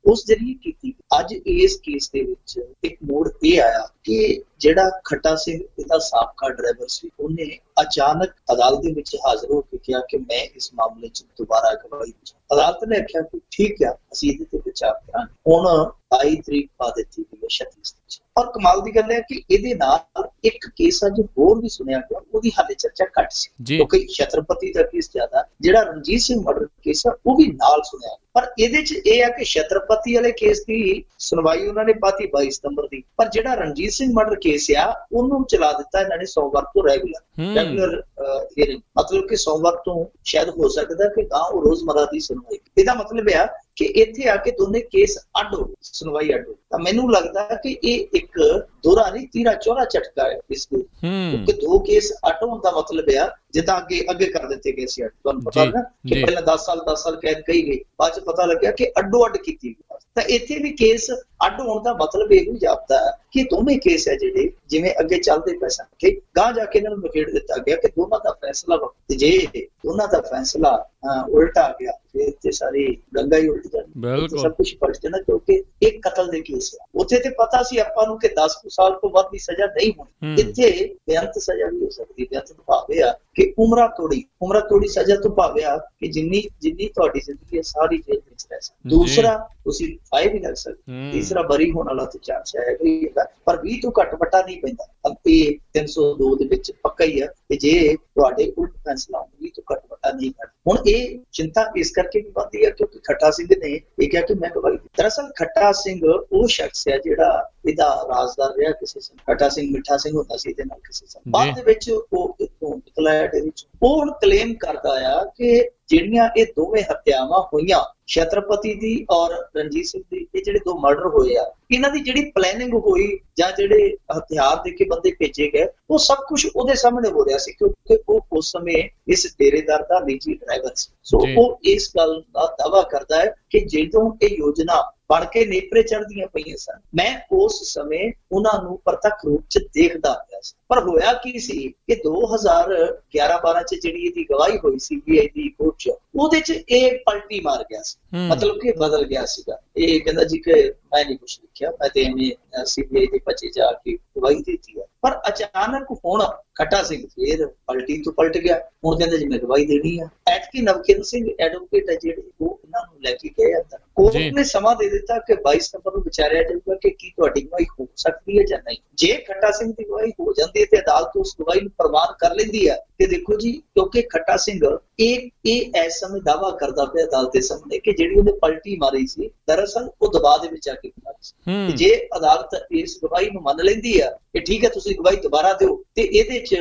ਉਸ ਜ਼ਰੀਏ ਕੀਤੀ। ਅੱਜ ਇਸ ਕੇਸ ਦੇ ਵਿੱਚ ਇੱਕ ਮੋੜ ਇਹ ਆਇਆ ਕਿ ਜਿਹੜਾ ਖੱਟਾ ਸਿੰਘ ਇਹਦਾ ਸਾਬਕਾ ਡਰਾਈਵਰ ਸੀ, ਉਹਨੇ ਅਚਾਨਕ ਅਦਾਲਤ ਦੇ ਵਿੱਚ ਹਾਜ਼ਰ ਹੋ ਕੇ ਕਿਹਾ ਕਿ ਮੈਂ ਇਸ ਮਾਮਲੇ 'ਚ ਦੁਬਾਰਾ ਗਵਾਹੀ ਦਊਂ। ਅਦਾਲਤ ਨੇ ਆਖਿਆ ਕਿ ਠੀਕ ਆ, ਅਸੀਂ ਇਹਦੇ ਤੇ ਵਿਚਾਰ ਕਰਾਂਗੇ। ਹੁਣ 22 ਤਰੀਕ ਪਾ ਦਿੱਤੀ ਗਈ ਹੈ 36 ਵਿੱਚ। ਔਰ ਕਮਾਲ ਦੀ ਗੱਲ ਹੈ ਕਿ ਇਹਦੇ ਨਾਲ ਇੱਕ ਕੇਸ ਅੱਜ ਹੋਰ ਵੀ ਸੁਣਿਆ ਗਿਆ, ਉਹਦੀ ਹਾਲੇ ਚਰਚਾ ਘੱਟ ਸੀ ਕਿਉਂਕਿ ਛਤਰਪਤੀ ਦਾ ਕੇਸ ਜ਼ਿਆਦਾ, ਜਿਹੜਾ ਰਣਜੀਤ ਸਿੰਘ ਮਰਡਰ ਕੇਸ ਆ ਉਹ ਵੀ ਨਾਲ ਸੁਣਿਆ। ਪਰ ਇਹਦੇ 'ਚ ਇਹ ਆ ਕਿ ਛਤਰਪਤੀ ਵਾਲੇ ਕੇਸ ਦੀ ਸੁਣਵਾਈ ਉਹਨਾਂ ਨੇ ਪਾਤੀ 22 ਸਤੰਬਰ ਦੀ, ਪਰ ਜਿਹੜਾ ਰਣਜੀਤ ਸਿੰਘ ਮਰਡਰ ਕੇਸ ਆ ਉਹਨੂੰ ਚਲਾ ਦਿੱਤਾ ਇਹਨਾਂ ਨੇ ਸੋਮਵਾਰ ਤੋਂ ਰੈਗੂਲਰ ਹੀਅਰਿੰਗ। ਮਤਲਬ ਕਿ ਸੋਮਵਾਰ ਤੋਂ ਸ਼ਾਇਦ ਹੋ ਸਕਦਾ ਕਿ ਗਾਂ ਉਹ ਰੋਜ਼ਮਰਾ ਦੀ ਸੁਣਵਾਈ। ਇਹਦਾ ਮਤਲਬ ਆ ਕਿ ਇੱਥੇ ਆ ਕੇ ਦੋਨੇ ਕੇਸ ਅੱਡ ਹੋ, ਸੁਣਵਾਈ ਅੱਡ ਹੋ। ਤਾਂ ਮੈਨੂੰ ਲੱਗਦਾ ਕਿ ਇਹ ਇੱਕ ਦੋਹਰਾ ਨਹੀਂ, ਤੀਰਾ ਚੌਰਾ ਝਟਕਾ ਹੈ ਇਸ ਦੇ, ਕਿਉਂਕਿ ਦੋ ਕੇਸ ਅੱਡ ਹੋਣ ਦਾ ਮਤਲਬ ਆ ਜਿੱਦਾਂ ਅੱਗੇ ਕਰ ਦਿੱਤੇ ਗਏ ਸੀ। ਤੁਹਾਨੂੰ ਪਤਾ ਨਾ ਕਿ ਪਹਿਲਾਂ 10 ਸਾਲ ਕੈਦ ਕਹੀ ਗਈ, ਬਾਅਦ ਚ ਪਤਾ ਲੱਗਿਆ ਕਿ ਅੱਡੋ ਅੱਡ ਕੀਤੀ ਗਈ। ਤਾਂ ਇੱਥੇ ਵੀ ਕੇਸ ਅੱਡ ਹੋਣ ਦਾ ਮਤਲਬ ਇਹ ਵੀ ਜਾਪਦਾ ਹੈ ਕਿ ਦੋਵੇਂ ਕੇਸ ਹੈ ਜਿਹੜੇ ਜਿਵੇਂ ਅੱਗੇ ਚੱਲਦੇ ਪਏ ਸਨ ਕਿ ਗਾਂ ਜਾ ਕੇ ਇਹਨਾਂ ਨੂੰ ਨਿਖੇੜ ਦਿੱਤਾ ਗਿਆ ਕਿ ਦੋਨਾਂ ਦਾ ਫੈਸਲਾ ਵਾ, ਤੇ ਜੇ ਦੋਨਾਂ ਦਾ ਫੈਸਲਾ ਉਲਟ ਆ ਗਿਆ ਫਿਰ ਤੇ ਸਾਰੀ ਗੰਗਾ ਹੀ ਉਲਟ ਜਾਣੀ, ਸਭ ਕੁਝ ਪਲਟ ਜਾਣਾ, ਕਿਉਂਕਿ ਇੱਕ ਕਤਲ ਦੇ ਕੇਸ ਹੈ। ਉੱਥੇ ਤੇ ਪਤਾ ਸੀ ਆਪਾਂ ਨੂੰ ਕਿ 10 ਸਾਲ ਤੋਂ ਵੱਧ ਦੀ ਸਜ਼ਾ ਨਹੀਂ ਹੋਣੀ, ਇੱਥੇ ਬੇਅੰਤ ਸਜ਼ਾ ਵੀ ਹੋ ਸਕਦੀ। ਬੇਅੰਤ ਤੋਂ ਭਾਵੇਂ ਆ ਕਿ ਉਮਰਾਂ ਤੋੜੀ ਸਜ਼ਾ ਤੋਂ ਭਾਵੇਂ ਆ ਕਿ ਜਿੰਨੀ ਤੁਹਾਡੀ ਜ਼ਿੰਦਗੀ ਹੈ ਸਾਰੀ ਜੇਲ੍ਹ ਵਿੱਚ ਰਹਿ ਸਕਦੀ। ਦੂਸਰਾ ਤੁਸੀਂ ਫਾਇਰ ਵੀ ਲੱਗ ਸਕਦੇ, ਤੀਸਰਾ ਬਰੀ ਹੋਣ ਵਾਲਾ ਤੇ ਚਾਂਸ ਹੈ, ਪਰ 20 ਤੋਂ ਘੱਟ ਵੱਟਾ ਨਹੀਂ ਪੈਂਦਾ। ਇਹ 302 ਦੇ ਵਿੱਚ ਪੱਕਾ ਹੀ ਆ ਕਿ ਜੇ ਤੁਹਾਡੇ ਉਲਟ ਫੈਸਲਾ 20 ਤੋਂ ਘੱਟ ਵੱਟਾ ਨਹੀਂ ਕਰਦਾ। ਹੁਣ ਇਹ ਚਿੰਤਾ ਇਸ ਕਰਕੇ ਵੀ ਵੱਧਦੀ ਹੈ ਕਿਉਂਕਿ ਖੱਟਾ ਸਿੰਘ ਨੇ ਇਹ ਕਿਹਾ ਕਿ ਮੈਂ ਗਵਾਹੀ। ਦਰਅਸਲ ਖੱਟਾ ਸਿੰਘ ਉਹ ਸ਼ਖਸ ਹੈ ਜਿਹੜਾ ਇਹਦਾ ਰਾਜ਼ਦਾਰ ਰਿਹਾ ਕਿਸੇ ਸਮੇਂ। ਖੱਟਾ ਸਿੰਘ ਮਿੱਠਾ ਸਿੰਘ ਹੁੰਦਾ ਸੀ ਇਹਦੇ ਨਾਲ ਕਿਸੇ ਸਮੇਂ, ਬਾਅਦ ਦੇ ਵਿੱਚ ਉਹ ਇੱਥੋਂ ਨਿਕਲਿਆ ਇਹਦੇ ਵਿੱਚ। ਉਹ ਹੁਣ ਕਲੇਮ ਕਰਦਾ ਆ ਕਿ ਜਿਹੜੀਆਂ ਇਹ ਦੋਵੇਂ ਹੱਤਿਆਵਾਂ ਹੋਈਆਂ ਛਤਰਪਤੀ ਦੀ ਔਰ ਰਣਜੀਤ ਸਿੰਘ ਦੀ, ਇਹ ਜਿਹੜੇ ਦੋ ਮਰਡਰ ਹੋਏ ਆ, ਇਹਨਾਂ ਦੀ ਜਿਹੜੀ ਪਲੈਨਿੰਗ ਹੋਈ ਜਾਂ ਜਿਹੜੇ ਹਥਿਆਰ ਦੇ ਕੇ ਬੰਦੇ ਭੇਜੇ ਗਏ, ਉਹ ਸਭ ਕੁਝ ਉਹਦੇ ਸਾਹਮਣੇ ਹੋ ਰਿਹਾ ਸੀ ਕਿਉਂਕਿ ਉਹ ਉਸ ਸਮੇਂ ਇਸ ਡੇਰੇਦਾਰ ਦਾ ਨਿੱਜੀ ਡਰਾਈਵਰ ਸੀ। ਸੋ ਉਹ ਇਸ ਗੱਲ ਦਾ ਦਾਅਵਾ ਕਰਦਾ ਹੈ ਕਿ ਜਦੋਂ ਇਹ ਯੋਜਨਾ ਬਣ ਕੇ ਨੇਪਰੇ ਚੜ੍ਹਦੀਆਂ ਪਈਆਂ ਸਨ, ਮੈਂ ਉਸ ਸਮੇਂ ਉਹਨਾਂ ਨੂੰ ਪ੍ਰਤੱਖ ਰੂਪ ਚ ਦੇਖਦਾ ਪਿਆ ਸੀ। ਪਰ ਹੋਇਆ ਕੀ ਸੀ ਕਿ 2011-12 ਚ ਜਿਹੜੀ ਇਹਦੀ ਗਵਾਹੀ ਹੋਈ ਸੀ ਦੀ ਕੋਰਟ ਚ, ਉਹਦੇ ਚ ਇਹ ਪਲਟੀ ਮਾਰ ਗਿਆ ਸੀ, ਮਤਲਬ ਕਿ ਬਦਲ ਗਿਆ ਸੀਗਾ। ਇਹ ਕਹਿੰਦਾ ਜੀ ਕਿ ਮੈਂ ਨਹੀਂ ਕੁਛ ਲਿਖਿਆ, ਮੈਂ ਤੇ ਐਵੇਂ ਸੀਬੀਆਈ ਦੇ ਪੱਚੇ ਜਾ ਕੇ ਗਵਾਹੀ ਦਿੱਤੀ ਹੈ। ਪਰ ਅਚਾਨਕ ਹੁਣ ਖੱਟਾ ਸਿੰਘ ਫੇਰ ਪਲਟੀ ਤੋਂ ਪਲਟ ਗਿਆ, ਹੁਣ ਕਹਿੰਦਾ ਜੀ ਮੈਂ ਗਵਾਹੀ ਦੇਣੀ ਆ। ਐਤਕੀ ਨਵਕਿਰਨ ਸਿੰਘ ਐਡਵੋਕੇਟ ਹੈ ਜਿਹੜੇ, ਉਹ ਇਹਨਾਂ ਨੂੰ ਲੈ ਕੇ ਗਏ ਅੰਦਰ। ਕੋਰਟ ਨੇ ਸਮਾਂ ਦੇ ਦਿੱਤਾ ਕਿ 22 ਸਤੰਬਰ ਨੂੰ ਵਿਚਾਰਿਆ ਜਾਊਗਾ ਕਿ ਕੀ ਤੁਹਾਡੀ ਗਵਾਹੀ ਹੋ ਸਕਦੀ ਹੈ ਜਾਂ ਨਹੀਂ। ਜੇ ਖੱਟਾ ਸਿੰਘ ਦੀ ਗਵਾਹੀ ਹੋ ਜਾਂਦੀ ਹੈ ਤੇ ਅਦਾਲਤ ਉਸ ਗਵਾਹੀ ਨੂੰ ਪ੍ਰਵਾਨ ਕਰ ਲੈਂਦੀ ਹੈ ਤੇ ਦੇਖੋ ਜੀ, ਕਿਉਂਕਿ ਖੱਟਾ ਸਿੰਘ ਇਹ ਇਸ ਸਮੇਂ ਦਾਅਵਾ ਕਰਦਾ ਪਿਆ ਅਦਾਲਤ ਦੇ ਸਾਹਮਣੇ ਕਿ ਜਿਹੜੀ ਉਹਨੇ ਪਲਟੀ ਮਾਰੀ ਸੀ ਦਰਅਸਲ ਉਹ ਦਬਾਅ ਦੇ ਵਿੱਚ ਆ ਕੇ ਮਾਰੀ ਸੀ। ਜੇ ਅਦਾਲਤ ਇਸ ਗਵਾਹੀ ਨੂੰ ਮੰਨ ਲੈਂਦੀ ਆ ਕਿ ਠੀਕ ਹੈ ਤੁਸੀਂ ਗਵਾਹੀ ਦੁਬਾਰਾ ਦਿਓ, ਤੇ ਇਹਦੇ ਚ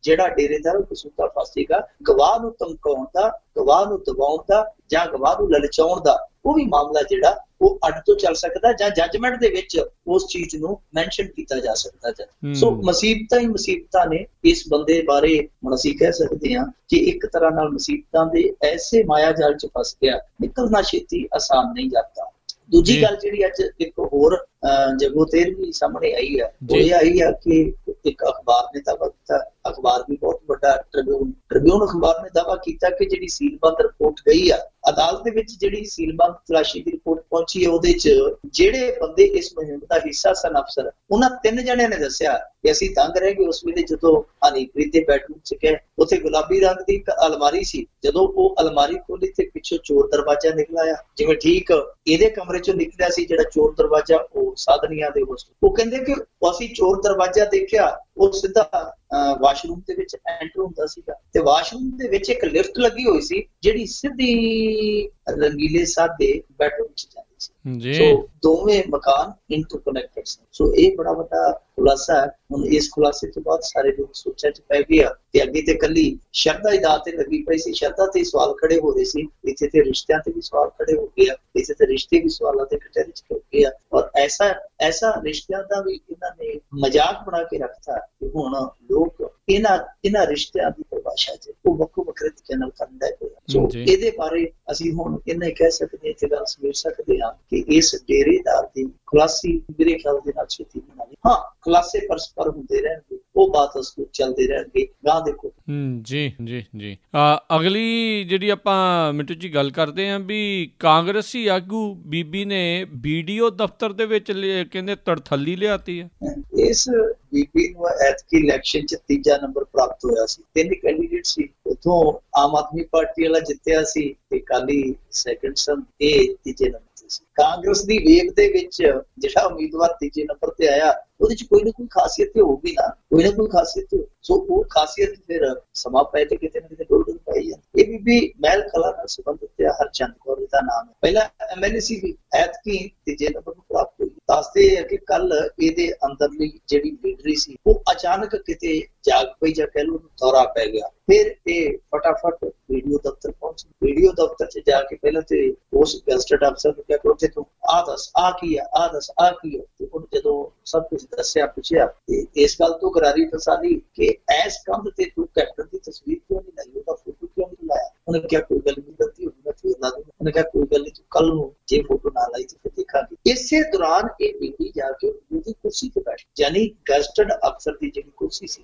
ਜਿਹੜਾ ਡੇਰੇਦਾਰ ਕਸੂਤਾ ਫਸੇਗਾ। ਗਵਾਹ ਨੂੰ ਧਮਕਾਉਣ ਦਾ, ਗਵਾਹ ਨੂੰ ਦਬਾਉਣ ਦਾ ਜਾਂ ਗਵਾਹ ਨੂੰ ਲਲਚਾਉਣ ਦਾ ਉਹ ਵੀ ਮਾਮਲਾ ਜਿਹੜਾ ਉਹ ਅੱਡ ਤੋਂ ਚੱਲ ਸਕਦਾ ਜਾਂ ਜੱਜਮੈਂਟ ਦੇ ਵਿੱਚ ਉਸ ਚੀਜ਼ ਨੂੰ ਮੈਂਸ਼ਨ ਕੀਤਾ ਜਾ ਸਕਦਾ। ਸੋ ਮੁਸੀਬਤਾਂ ਹੀ ਮੁਸੀਬਤਾਂ ਨੇ ਇਸ ਬੰਦੇ ਬਾਰੇ। ਹੁਣ ਅਸੀਂ ਕਹਿ ਸਕਦੇ ਹਾਂ ਕਿ ਇੱਕ ਤਰ੍ਹਾਂ ਨਾਲ ਮੁਸੀਬਤਾਂ ਦੇ ਐਸੇ ਮਾਇਆ ਜਾਲ ਚ ਫਸ ਗਿਆ, ਨਿਕਲਣਾ ਛੇਤੀ ਆਸਾਨ ਨਹੀਂ ਜਾਂਦਾ। ਦੂਜੀ ਗੱਲ ਜਿਹੜੀ ਅੱਜ ਇੱਕ ਹੋਰ ਜਗੋਤੇਰ ਵੀ ਸਾਹਮਣੇ ਆਈ ਹੈ, ਉਹ ਇਹ ਆਈ ਆ ਕਿ ਇੱਕ ਅਖਬਾਰ ਨੇ ਦਾਅਵਾ ਕੀਤਾ, ਅਖਬਾਰ ਵੀ ਬਹੁਤ ਵੱਡਾ ਟ੍ਰਿਬਿਊਨ ਅਖਬਾਰ ਨੇ ਦਾਅਵਾ ਕੀਤਾ ਕਿ ਜਿਹੜੀ ਸੀਲਬੰਦ ਰਿਪੋਰਟ ਗਈ ਆ ਅਦਾਲਤ ਦੇ ਵਿੱਚ, ਜਿਹੜੀ ਸੀਲਬੰਦ ਤਲਾਸ਼ੀ ਦੀ ਰਿਪੋਰਟ ਪਹੁੰਚੀ ਹੈ, ਉਹਦੇ ਚ ਜਿਹੜੇ ਬੰਦੇ ਇਸ ਮੁਹਿੰਮ ਦਾ ਹਿੱਸਾ ਸਨ ਅਫਸਰ, ਉਹਨਾਂ 3 ਜਣਿਆਂ ਨੇ ਦੱਸਿਆ ਕਿ ਅਸੀਂ ਤੰਗ ਰਹਿ ਗਏ ਉਸ ਵੇਲੇ ਜਦੋਂ ਹਨੀਪ੍ਰੀਤ ਦੇ ਬੈਡਰੂਮ ਚ ਗਏ। ਉੱਥੇ ਗੁਲਾਬੀ ਰੰਗ ਦੀ ਇੱਕ ਅਲਮਾਰੀ ਸੀ, ਜਦੋਂ ਉਹ ਅਲਮਾਰੀ ਖੋਲੀ ਤੇ ਪਿੱਛੋਂ ਚੋਰ ਦਰਵਾਜ਼ਾ ਨਿਕਲਿਆ, ਜਿਵੇਂ ਠੀਕ ਇਹਦੇ ਕਮਰੇ ਚੋਂ ਨਿਕਲਿਆ ਸੀ ਜਿਹੜਾ ਚੋਰ ਦਰਵਾਜ਼ਾ ਉਹ ਸਾਧਨੀਆਂ ਦੇ ਹੋਸਟਲ। ਉਹ ਕਹਿੰਦੇ ਕਿ ਅਸੀਂ ਚੋਰ ਦਰਵਾਜ਼ਾ ਦੇਖਿਆ, ਉਹ ਸਿੱਧਾ ਵਾਸ਼ਰੂਮ ਦੇ ਵਿੱਚ ਐਂਟਰ ਹੁੰਦਾ ਸੀਗਾ ਤੇ ਵਾਸ਼ਰੂਮ ਦੇ ਵਿੱਚ ਇੱਕ ਲਿਫਟ ਲੱਗੀ ਹੋਈ ਸੀ ਜਿਹੜੀ ਸਿੱਧੀ ਰੰਗੀਲੇ ਸਾਦੇ ਬੈਡਰੂਮ ਚ ਜਾਂਦੀ ਸੀ। ਸੋ ਦੋਵੇਂ ਮਕਾਨ ਇੰਟਰਕਨੈਕਟਡ ਸਨ। ਸੋ ਇਹ ਬੜਾ ਵੱਡਾ ਖੁਲਾਸਾ ਹੈ। ਹੁਣ ਇਸ ਖੁਲਾਸੇ ਤੋਂ ਬਾਅਦ ਸਾਰੇ ਲੋਕ ਸੋਚਾਂ ਚ ਪੈ ਗਏ ਆ ਤੇ ਅੱਗੇ ਤੇ ਕੱਲੀ ਸ਼ਰਧਾ ਹੀ ਦਾਅ ਤੇ ਲੱਗੀ ਪਈ ਸੀ, ਸ਼ਰਧਾ ਤੇ ਸਵਾਲ ਖੜੇ ਹੋ ਰਹੇ ਸੀ, ਇੱਥੇ ਤੇ ਰਿਸ਼ਤਿਆਂ ਤੇ ਵੀ ਸਵਾਲ ਖੜੇ ਹੋ ਗਏ ਆ, ਇੱਥੇ ਤੇ ਰਿਸ਼ਤੇ ਵੀ ਸਵਾਲਾਂ ਤੇ ਕਚਹਿਰੀ ਚ ਹੋ ਗਏ ਆ। ਔਰ ਐਸਾ ਰਿਸ਼ਤਿਆਂ ਦਾ ਵੀ ਇਹਨਾਂ ਨੇ ਮਜ਼ਾਕ ਬਣਾ ਕੇ ਰੱਖਤਾ ਕਿ ਹੁਣ ਲੋਕ ਇਹਨਾਂ ਰਿਸ਼ਤਿਆਂ ਦੀ ਪਰਿਭਾਸ਼ਾ ਚ ਉਹ ਵੱਖੋ ਵੱਖਰੇ ਤਰੀਕੇ ਨਾਲ ਕਰਨ ਲੱਗ ਪਏ। ਸੋ ਇਹਦੇ ਬਾਰੇ ਅਸੀਂ ਹੁਣ ਇੰਨਾ ਹੀ ਕਹਿ ਸਕਦੇ ਤੇ ਗੱਲ ਸਮਝ ਸਕਦੇ ਹਾਂ ਕਿ ਇਸ ਡੇਰੇਦਾਰ ਦੀ ਖੁਲਾਸੀ ਮੇਰੇ ਖਿਆਲ ਦੇ ਨਾਲ ਛੇਤੀ ਬਣਾਈ। ਹਾਂ, ਖੁਲਾਸੇ ਪਰਸਪਰ ਹੁੰਦੇ ਰਹਿਣਗੇ, ਉਹ ਬਾਤ ਉਸ ਨੂੰ ਚੱਲਦੇ ਰਹਿਣਗੇ ਗਾਂ ਦੇਖੋ। ਜੀ ਜੀ ਜੀ। ਅਗਲੀ ਜਿਹੜੀ ਆਪਾਂ ਮਿੰਟੂ ਜੀ ਗੱਲ ਕਰਦੇ ਹਾਂ ਵੀ ਕਾਂਗਰਸੀ ਆਗੂ ਬੀਬੀ ਨੇ BDO ਦਫ਼ਤਰ ਦੇ ਵਿੱਚ ਕਹਿੰਦੇ ਤੜਥੱਲੀ ਲਿਆਤੀ ਹੈ। ਇਸ ਬੀਬੀ ਨੂੰ ਐਤਕੀ ਇਲੈਕਸ਼ਨ 'ਚ 3 ਨੰਬਰ ਪ੍ਰਾਪਤ ਹੋਇਆ ਸੀ। 3 ਕੈਂਡੀਡੇਟ ਸੀ, ਉਥੋਂ ਆਮ ਆਦਮੀ ਪਾਰਟੀ ਵਾਲਾ ਜਿੱਤਿਆ ਸੀ ਤੇ ਅਕਾਲੀ ਸੈਕੰਡ ਸਨ, ਇਹ 3 ਨੰਬਰ ਤੇ ਸੀ। ਕਾਂਗਰਸ ਦੀ ਵੇਵ ਦੇ ਵਿੱਚ ਜਿਹੜਾ ਉਮੀਦਵਾਰ 3 ਨੰਬਰ ਤੇ ਆਇਆ ਉਹਦੇ 'ਚ ਕੋਈ ਨਾ ਕੋਈ ਖਾਸੀਅਤ ਤੇ ਹੋਊਗੀ ਨਾ, ਕੋਈ ਨਾ ਕੋਈ ਖਾਸੀਅਤ। ਸੋ ਉਹ ਖਾਸੀਅਤ ਫਿਰ ਸਮਾਂ ਪੈ ਤੇ ਕਿਤੇ ਨਾ ਕਿਤੇ ਡੋਲ ਪਾਈ ਜਾਂਦੀ। ਇਹ ਬੀਬੀ ਮਹਿਲ ਕਲਾਂ ਨਾਲ ਸੰਬੰਧਿਤ ਹੈ, ਹਰਚੰਦ ਕੌਰ ਦਾ ਨਾਮ ਹੈ, ਪਹਿਲਾਂ MLA ਸੀ ਵੀ, ਐਤਕੀ 3 ਨੰਬਰ ਨੂੰ ਪ੍ਰਾਪਤ ਹੋਈ। ਦੱਸਦੇ ਆ ਕਿ ਕੱਲ ਇਹਦੇ ਅੰਦਰਲੀ ਜਿਹੜੀ ਲੀਡਰੀ ਸੀ ਉਹ ਅਚਾਨਕ ਕਿਤੇ ਜਾਗ ਪਈ ਜਾਂ ਕਹਿ ਲਓ ਦੌਰਾ ਪੈ ਗਿਆ। ਫਿਰ ਇਹ ਫਟਾਫਟ BDO ਦਫ਼ਤਰ ਪਹੁੰਚੀ। BDO ਦਫ਼ਤਰ 'ਚ ਜਾ ਕੇ ਪਹਿਲਾਂ ਤੇ ਉਸ ਗੈਸਟਡ ਅਫਸਰ ਨੂੰ ਕਿਹਾ ਕਿ ਤੂੰ ਆਹ ਦੱਸ ਆਹ ਕੀ ਆ, ਆਹ ਦੱਸ ਆਹ ਕੀ ਆ। ਤੇ ਉਹਨੂੰ ਜਦੋਂ ਸਭ ਕੁਝ ਦੱਸਿਆ ਪੁੱਛਿਆ ਤੇ ਇਸ ਗੱਲ ਤੋਂ ਗਰਾਰੀ ਫਸਾਲੀ ਕਿ ਐਸ ਕੰਧ ਤੇ ਤੂੰ ਕੈਪਟਨ ਦੀ ਤਸਵੀਰ ਕਿਉਂ ਨਹੀਂ ਲਾਈ, ਉਹਦਾ ਫੋਟੋ ਕਿਉਂ ਨਹੀਂ ਲਾਇਆ। ਉਹਨੇ ਕਿਹਾ ਕੋਈ ਗੱਲ ਨਹੀਂ, ਗਲਤੀ ਹੋ ਗਈ, ਮੈਂ ਫੇਰ ਲਾ ਦੂੰਗਾ। ਉਹਨੇ ਕਿਹਾ ਕੋਈ ਗੱਲ ਨਹੀਂ, ਤੂੰ ਕੱਲ ਨੂੰ ਜੇ ਫੋਟੋ ਨਾ ਲਾਈ ਤੇ ਫਿਰ ਦੇਖਾਂਗੇ। ਇਸੇ ਦੌਰਾਨ ਇਹ ਬੀਬੀ ਜਾ ਕੇ ਉਹਦੀ ਕੁਰਸੀ ਤੇ ਬੈਠ, ਯਾਨੀ ਗੈਸਟਡ ਅਫਸਰ ਦੀ ਜਿਹੜੀ ਕੁਰਸੀ ਸੀ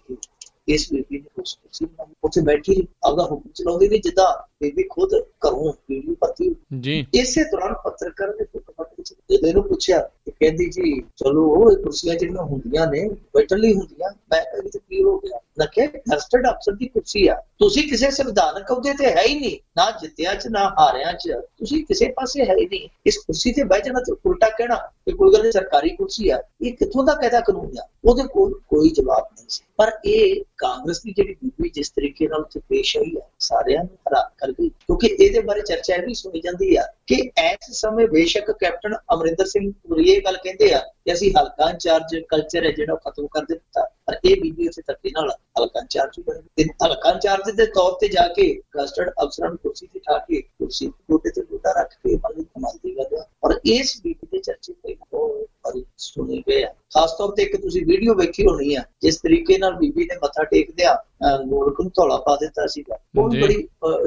ਇਸ ਬੀਬੀ ਨੇ ਉਸ ਕੁਰਸੀ ਉੱਥੇ ਬੈਠੀ ਆਪਦਾ ਹੁਕਮ ਚਲਾਉਂਦੀ ਨਹੀਂ, ਜਿੱਦਾਂ ਬੀਬੀ ਖੁਦ ਘਰੋਂ ਵੀਡੀਓ ਪਾਤੀ ਜੀ। ਇਸੇ ਦੌਰਾਨ ਪੱਤਰਕਾਰ ਨੇ ਜਦੋਂ ਇਹਨੂੰ ਪੁੱਛਿਆ ਤੇ ਕਹਿੰਦੀ ਜੀ ਚਲੋ ਇਹ ਕੁਰਸੀਆਂ ਜਿਹੜੀਆਂ ਹੁੰਦੀਆਂ ਨੇ ਬੈਠਣ ਲਈ ਹੁੰਦੀਆਂ, ਮੈਂ ਕਹਿੰਦੀ ਤੇ ਕੀ ਹੋ ਗਿਆ। ਮੈਂ ਕਿਹਾ ਗੈਸਟਡ ਅਫਸਰ ਦੀ ਕੁਰਸੀ ਆ, ਤੁਸੀਂ ਕਿਸੇ ਸੰਵਿਧਾਨਕ ਅਹੁਦੇ ਤੇ ਹੈ ਹੀ ਨਹੀਂ, ਨਾ ਜਿੱਤਿਆਂ 'ਚ ਨਾ ਹਾਰਿਆਂ 'ਚ, ਤੁਸੀਂ ਕਿਸੇ ਪਾਸੇ ਹੈ ਹੀ ਨਹੀਂ। ਇਸ ਕੁਰਸੀ ਤੇ ਬਹਿ ਜਾਣਾ ਤੇ ਉਲਟਾ ਕਹਿਣਾ ਕਿ ਕੋਈ ਗੱਲ ਸਰਕਾਰੀ ਕੁਰਸੀ ਆ, ਇਹ ਕਿੱਥੋਂ ਦਾ ਕਾਇਦਾ ਕਾਨੂੰਨ ਆ। ਉਹਦੇ ਕੋਲ ਕੋਈ ਜਵਾਬ ਨਹੀਂ ਸੀ। ਪਰ ਇਹ ਕਾਂਗਰਸ ਦੀ ਜਿਹੜੀ ਬੀਬੀ ਜਿਸ ਤਰੀਕੇ ਨਾਲ ਉੱਥੇ ਪੇਸ਼ ਆਈ ਆ ਸਾਰਿਆਂ ਨੂੰ ਹੈਰਾਨ ਕਰ ਗਈ, ਕਿਉਂਕਿ ਇਹਦੇ ਬਾਰੇ ਚਰਚਾ ਇਹ ਵੀ ਸੁਣੀ ਜਾਂਦੀ ਆ ਕਿ ਇਸ ਸਮੇਂ ਬੇਸ਼ੱਕ ਕੈਪਟਨ ਅਮਰਿੰਦਰ ਸਿੰਘ ਪੁਰੀ ਇਹ ਗੱਲ ਕਹਿੰਦੇ ਆ ਕਿ ਅਸੀਂ ਹਲਕਾ ਇੰਚਾਰਜ ਕਲਚਰ ਹੈ ਜਿਹੜਾ ਖਤਮ ਕਰ ਦਿੱਤਾ, ਪਰ ਇਹ ਬੀਬੀ ਉੱਥੇ ਧੱਕੇ ਨਾਲ ਹਲਕਾ ਇੰਚਾਰਜ ਬਣ ਗਈ। ਹਲਕਾ ਇੰਚਾਰਜ ਦੇ ਤੌਰ ਤੇ ਜਾ ਕੇ ਗੈਸਟਡ ਅਫਸਰਾਂ ਨੂੰ ਕੁਰਸੀ ਤੇ ਠਾ ਕੇ ਕੁਰਸੀ ਗੋਡੇ ਤੇ ਗੋਡਾ ਰੱਖ ਕੇ ਮਾਲੀ ਕਮਾਲ ਦੀ ਗੱਲ ਆ। ਔਰ ਇਸ ਬੀਬੀ ਦੇ ਚਰਚੇ ਬਹੁਤ ਵਾਰੀ ਸੁਣੇ ਗਏ ਆ। ਖਾਸ ਤੌਰ ਤੇ ਇੱਕ ਤੁਸੀਂ ਵੀਡੀਓ ਵੇਖੀ ਹੋਣੀ ਆ ਜਿਸ ਤਰੀਕੇ ਨਾਲ ਬੀਬੀ ਨੇ ਮੱਥਾ ਟੇਕਦਿਆਂ ਗੋਲਕ ਨੂੰ ਧੌਲਾ ਪਾ ਦਿੱਤਾ ਸੀਗਾ, ਉਹ ਬੜੀ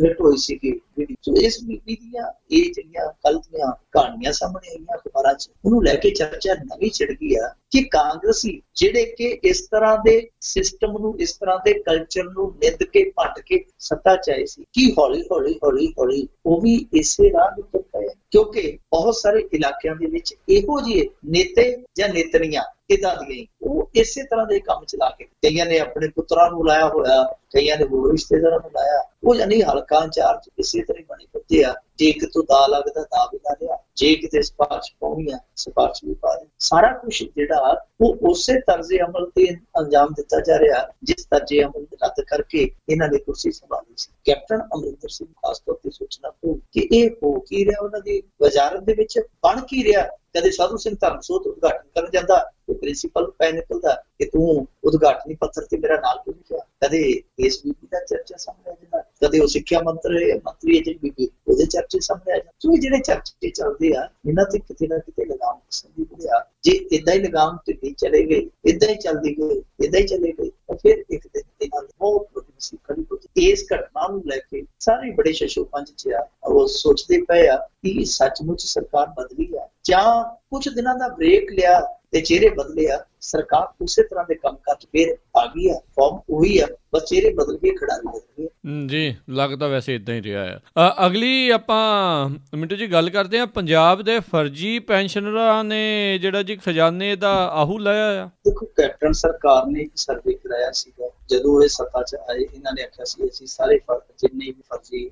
ਹਿੱਟ ਹੋਈ ਸੀਗੀ ਵੀਡੀਓ। ਸੋ ਇਸ ਬੀਬੀ ਦੀਆਂ ਇਹ ਜਿਹੜੀਆਂ ਕੱਲ੍ਹ ਦੀਆਂ ਕਹਾਣੀਆਂ ਸਾਹਮਣੇ ਆਈਆਂ ਅਖਬਾਰਾਂ 'ਚ, ਉਹਨੂੰ ਲੈ ਕੇ ਚਰਚਾ ਨਵੀਂ ਛਿੜ ਗਈ ਆ ਕਿ ਕਾਂਗਰਸੀ ਜਿਹੜੇ ਕਿ ਇਸ ਤਰ੍ਹਾਂ ਦੇ ਸਿਸਟਮ ਨੂੰ, ਇਸ ਤਰ੍ਹਾਂ ਦੇ ਕਲਚਰ ਨੂੰ ਨਿੰਦ ਕੇ ਭੰਡ ਕੇ ਸੱਤਾ 'ਚ ਆਏ ਸੀ, ਕਿ ਹੌਲੀ ਹੌਲੀ ਹੌਲੀ ਹੌਲੀ ਉਹ ਵੀ ਇਸੇ ਰਾਹ ਨੂੰ ਤੁਰ ਪਏ। ਕਿਉਂਕਿ ਬਹੁਤ ਸਾਰੇ ਇਲਾਕਿਆਂ ਦੇ ਵਿੱਚ ਇਹੋ ਜਿਹੇ ਨੇਤੇ ਜਾਂ ਨੇਤਨੀਆਂ ਇਦਾਂ ਦੀਆਂ ਉਹ ਇਸੇ ਤਰ੍ਹਾਂ ਦੇ ਕੰਮ ਚਲਾ ਕੇ, ਕਈਆਂ ਨੇ ਆਪਣੇ ਪੁੱਤਰਾਂ ਨੂੰ ਲਾਇਆ ਹੋਇਆ, ਕਈਆਂ ਨੇ ਹੋਰ ਰਿਸ਼ਤੇਦਾਰਾਂ ਨੂੰ ਲਾਇਆ, ਉਹ ਯਾਨੀ ਹਲਕਾ ਇੰਚਾਰਜ ਇਸੇ ਤਰ੍ਹਾਂ ਹੀ ਬਣੇ ਫਿਰਦੇ ਆ। ਜੇ ਕਿਤੋਂ ਦਾ ਲੱਗਦਾ ਦਾ ਵੀ ਲਾ ਲਿਆ, ਜੇ ਕਿਤੇ ਸਿਫਾਰਿਸ਼ ਪਾਉਣੀ ਆ ਸਿਫਾਰਿਸ਼ ਵੀ ਪਾ ਦੇ। ਸਾਰਾ ਕੁਛ ਜਿਹੜਾ ਉਹ ਉਸੇ ਤਰਜ਼ੇ ਅਮਲ ਤੇ ਅੰਜਾਮ ਦਿੱਤਾ ਜਾ ਰਿਹਾ ਜਿਸ ਤਰਜ਼ੇ ਅਮਲ ਰੱਦ ਕਰਕੇ ਇਹਨਾਂ ਨੇ ਕੁਰਸੀ ਸੰਭਾਲੀ ਸੀ। ਕੈਪਟਨ ਅਮਰਿੰਦਰ ਸਿੰਘ ਖਾਸ ਤੌਰ ਤੇ ਸੋਚਣਾ ਪਊ ਕਿ ਇਹ ਹੋ ਕੀ ਰਿਹਾ, ਉਹਨਾਂ ਦੀ ਵਜ਼ਾਰਤ ਦੇ ਵਿੱਚ ਬਣ ਕੀ ਰਿਹਾ। ਕਦੇ ਸਾਧੂ ਸਿੰਘ ਧਰਮਸੋਤ ਉਦਘਾਟਨ ਕਰਨ ਜਾਂਦਾ ਤੇ ਪ੍ਰਿੰਸੀਪਲ ਪੈ ਨਿਕਲਦਾ ਕਿ ਤੂੰ ਉਦਘਾਟਨੀ ਪੱਤਰ ਤੇ ਮੇਰਾ ਨਾਮ ਕਿਉਂ ਲਿਖਿਆ। ਕਦੇ ਇਸ ਬੀਬੀ ਦਾ ਚਰਚਾ ਸਾਹਮਣੇ ਆ ਜਾਂਦਾ, ਕਦੇ ਉਹ ਸਿੱਖਿਆ ਮੰਤਰੀ ਹੈ ਜਿਹੜੀ ਬੀਬੀ ਉਹਦੇ ਚਰਚੇ ਸਾਹਮਣੇ ਆ ਜਾਂਦੇ। ਸੋ ਜਿਹੜੇ ਚਰਚੇ ਚੱਲਦੇ ਆ ਇਹਨਾਂ ਤੇ ਕਿਤੇ ਨਾ ਕਿਤੇ ਲਗਾਮ ਸੰਦੀ ਬਣਿਆ। ਜੇ ਏਦਾਂ ਹੀ ਲਗਾਮ ਢਿੱਲੀ ਚਲੇ ਗਏ, ਏਦਾਂ ਹੀ ਚੱਲਦੀ ਗਈ, ਏਦਾਂ ਹੀ ਚਲੇ ਗਏ ਤਾਂ ਫਿਰ ਇੱਕ ਦਿਨ ਇਹਨਾਂ ਦੀ ਬਹੁਤ ਵੱਡੀ ਮੁਸੀਬਤ ਹੋਈ। ਇਸ ਘਟਨਾ ਨੂੰ ਲੈ ਕੇ ਸਾਰੇ ਬੜੇ ਸ਼ਸ਼ੋਪੰਜ 'ਚ ਆ, ਉਹ ਸੋਚਦੇ ਪਏ ਆ ਕਿ ਸੱਚਮੁੱਚ ਸਰਕਾਰ ਬਦਲੀ ਆ ਜਾਂ ਕੁਝ ਦਿਨਾਂ ਦਾ ਬ੍ਰੇਕ ਲਿਆ ਤੇ ਚਿਹਰੇ ਬਦਲੇ ਆ। ਸਰਕਾਰ ਉਸੇ ਤਰ੍ਹਾਂ ਦੇ ਕੰਮ ਕਰ ਫਿਰ ਆ ਗਈ ਆ, ਫਾਰਮ ਉਹੀ ਆ, ਬਸ ਚਿਹਰੇ ਬਦਲ ਕੇ ਖਿਡਾਰੀ ਬਦਲ ਗਏ ਜੀ। ਲੱਗਦਾ ਵੈਸੇ ਇਦਾਂ ਹੀ ਰਿਹਾ ਆ। ਅਗਲੀ ਆਪਾਂ ਮਿੰਟੂ ਜੀ ਗੱਲ ਕਰਦੇ ਆ, ਪੰਜਾਬ ਦੇ ਫਰਜ਼ੀ ਪੈਨਸ਼ਨਰਾਂ ਨੇ ਜਿਹੜਾ ਜੀ ਖਜ਼ਾਨੇ ਦਾ ਆਹੂ ਲਾਇਆ ਆ। ਦੇਖੋ ਕੈਪਟਨ ਸਰਕਾਰ ਨੇ ਇੱਕ ਸਰਵੇ ਕਰਾਇਆ ਸੀਗਾ ਜਦੋਂ ਇਹ ਸੱਤਾ 'ਚ ਆਏ। ਇਹਨਾਂ ਨੇ ਆਖਿਆ ਸੀ ਅਸੀਂ ਸਾਰੇ ਜਿੰਨੇ ਵੀ ਫਰਜ਼ੀ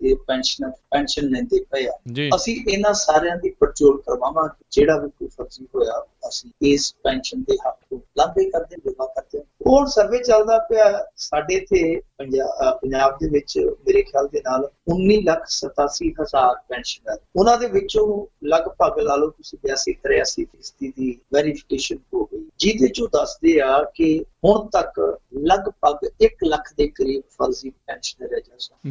ਇਹ ਪੈਨਸ਼ਨ ਲੈਂਦੇ ਪਏ ਆ, ਅਸੀਂ ਇਹਨਾਂ ਸਾਰਿਆਂ ਦੀ ਪੜਚੋਲ ਕਰਵਾਵਾਂਗੇ। ਜਿਹੜਾ ਵੀ ਕੋਈ ਫਰਜ਼ੀ ਹੋਇਆ ਅਸੀਂ ਇਸ ਪੈਨਸ਼ਨ ਦੇ ਹੱਕ ਨੂੰ ਲਾਂਭੇ ਕਰਦੇ ਵਿਵਾ ਕਰਦੇ। ਹੁਣ ਸਰਵੇ ਚੱਲਦਾ ਪਿਆ ਸਾਡੇ ਇੱਥੇ ਪੰਜਾਬ ਦੇ ਵਿੱਚ ਮੇਰੇ ਖਿਆਲ ਦੇ ਨਾਲ 19,87,000 ਪੈਨਸ਼ਨਰ, ਉਹਨਾਂ ਦੇ ਵਿੱਚੋਂ ਲਗਭਗ ਲਾ ਲਓ ਤੁਸੀਂ 82-83% ਦੀ ਵੈਰੀਫਿਕੇਸ਼ਨ ਹੋ ਗਈ, ਜਿਹਦੇ ਚੋਂ ਦੱਸਦੇ ਆ ਕਿ ਹੁਣ ਤੱਕ ਲਗਭਗ 1 ਲੱਖ ਦੇ ਕਰੀਬ ਫਰਜ਼ੀ ਪੈਨਸ਼ਨਰ ਹੈ।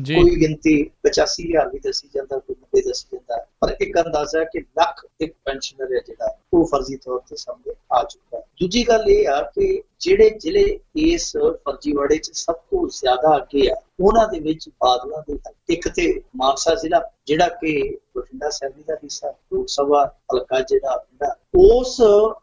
ਕੋਈ ਗਿਣਤੀ 85,000 ਵੀ ਦੱਸੀ ਜਾਂਦਾ, ਕੋਈ 90 ਦੱਸੀ ਜਾਂਦਾ, ਪਰ ਇੱਕ ਅੰਦਾਜ਼ਾ ਹੈ ਕਿ ਲੱਖ ਇੱਕ ਪੈਨਸ਼ਨਰ ਹੈ ਜਿਹੜਾ ਉਹ ਫਰਜ਼ੀ ਤੌਰ ਤੇ ਸਾਹਮਣੇ ਆ ਚੁੱਕਾ ਹੈ। ਦੂਜੀ ਗੱਲ ਇਹ ਆ ਕਿ ਜਿਹੜੇ ਜ਼ਿਲ੍ਹੇ ਇਸ ਫਰਜ਼ੀਵਾੜੇ 'ਚ ਸਭ ਤੋਂ ਜ਼ਿਆਦਾ ਅੱਗੇ ਆ ਉਹਨਾਂ ਦੇ ਵਿੱਚ ਬਾਦਲਾਂ ਦੇ ਇੱਕ ਤੇ ਮਾਨਸਾ ਜ਼ਿਲ੍ਹਾ ਜਿਹੜਾ ਕਿ ਬਠਿੰਡਾ ਅਸੈਂਬਲੀ ਦਾ ਹਿੱਸਾ, ਲੋਕ ਸਭਾ ਹਲਕਾ ਜਿਹੜਾ ਉਸ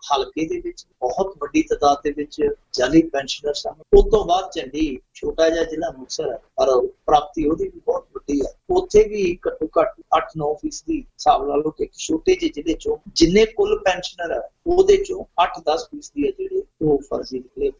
ਹਲਕੇ ਦੇ ਵਿੱਚ ਬਹੁਤ ਵੱਡੀ ਤਾਦਾਦ ਦੇ ਵਿੱਚ ਜਾਲੀ ਪੈਨਸ਼ਨਰ ਸਨ। ਉਸ ਤੋਂ ਬਾਅਦ ਝੰਡੀ ਛੋਟਾ ਜਿਹਾ ਜ਼ਿਲ੍ਹਾ ਮੁਕਤਸਰ ਹੈ ਪਰ ਪ੍ਰਾਪਤੀ ਉਹਦੀ ਵੀ ਬਹੁਤ ਵੱਡੀ ਹੈ। ਉੱਥੇ ਵੀ ਘੱਟੋ ਘੱਟ 8-9% ਹਿਸਾਬ ਲਾ ਲਓ ਕਿ ਇੱਕ ਛੋਟੇ ਜਿਹੇ ਜ਼ਿਲ੍ਹੇ ਚੋਂ ਜਿੰਨੇ ਕੁੱਲ ਪੈਨਸ਼ਨਰ ਹੈ ਉਹਦੇ ਚੋਂ 8-10% ਹੈ ਜਿਹੜੇ ਉਹ ਫਰਜ਼ੀ ਨਿਕਲੇ।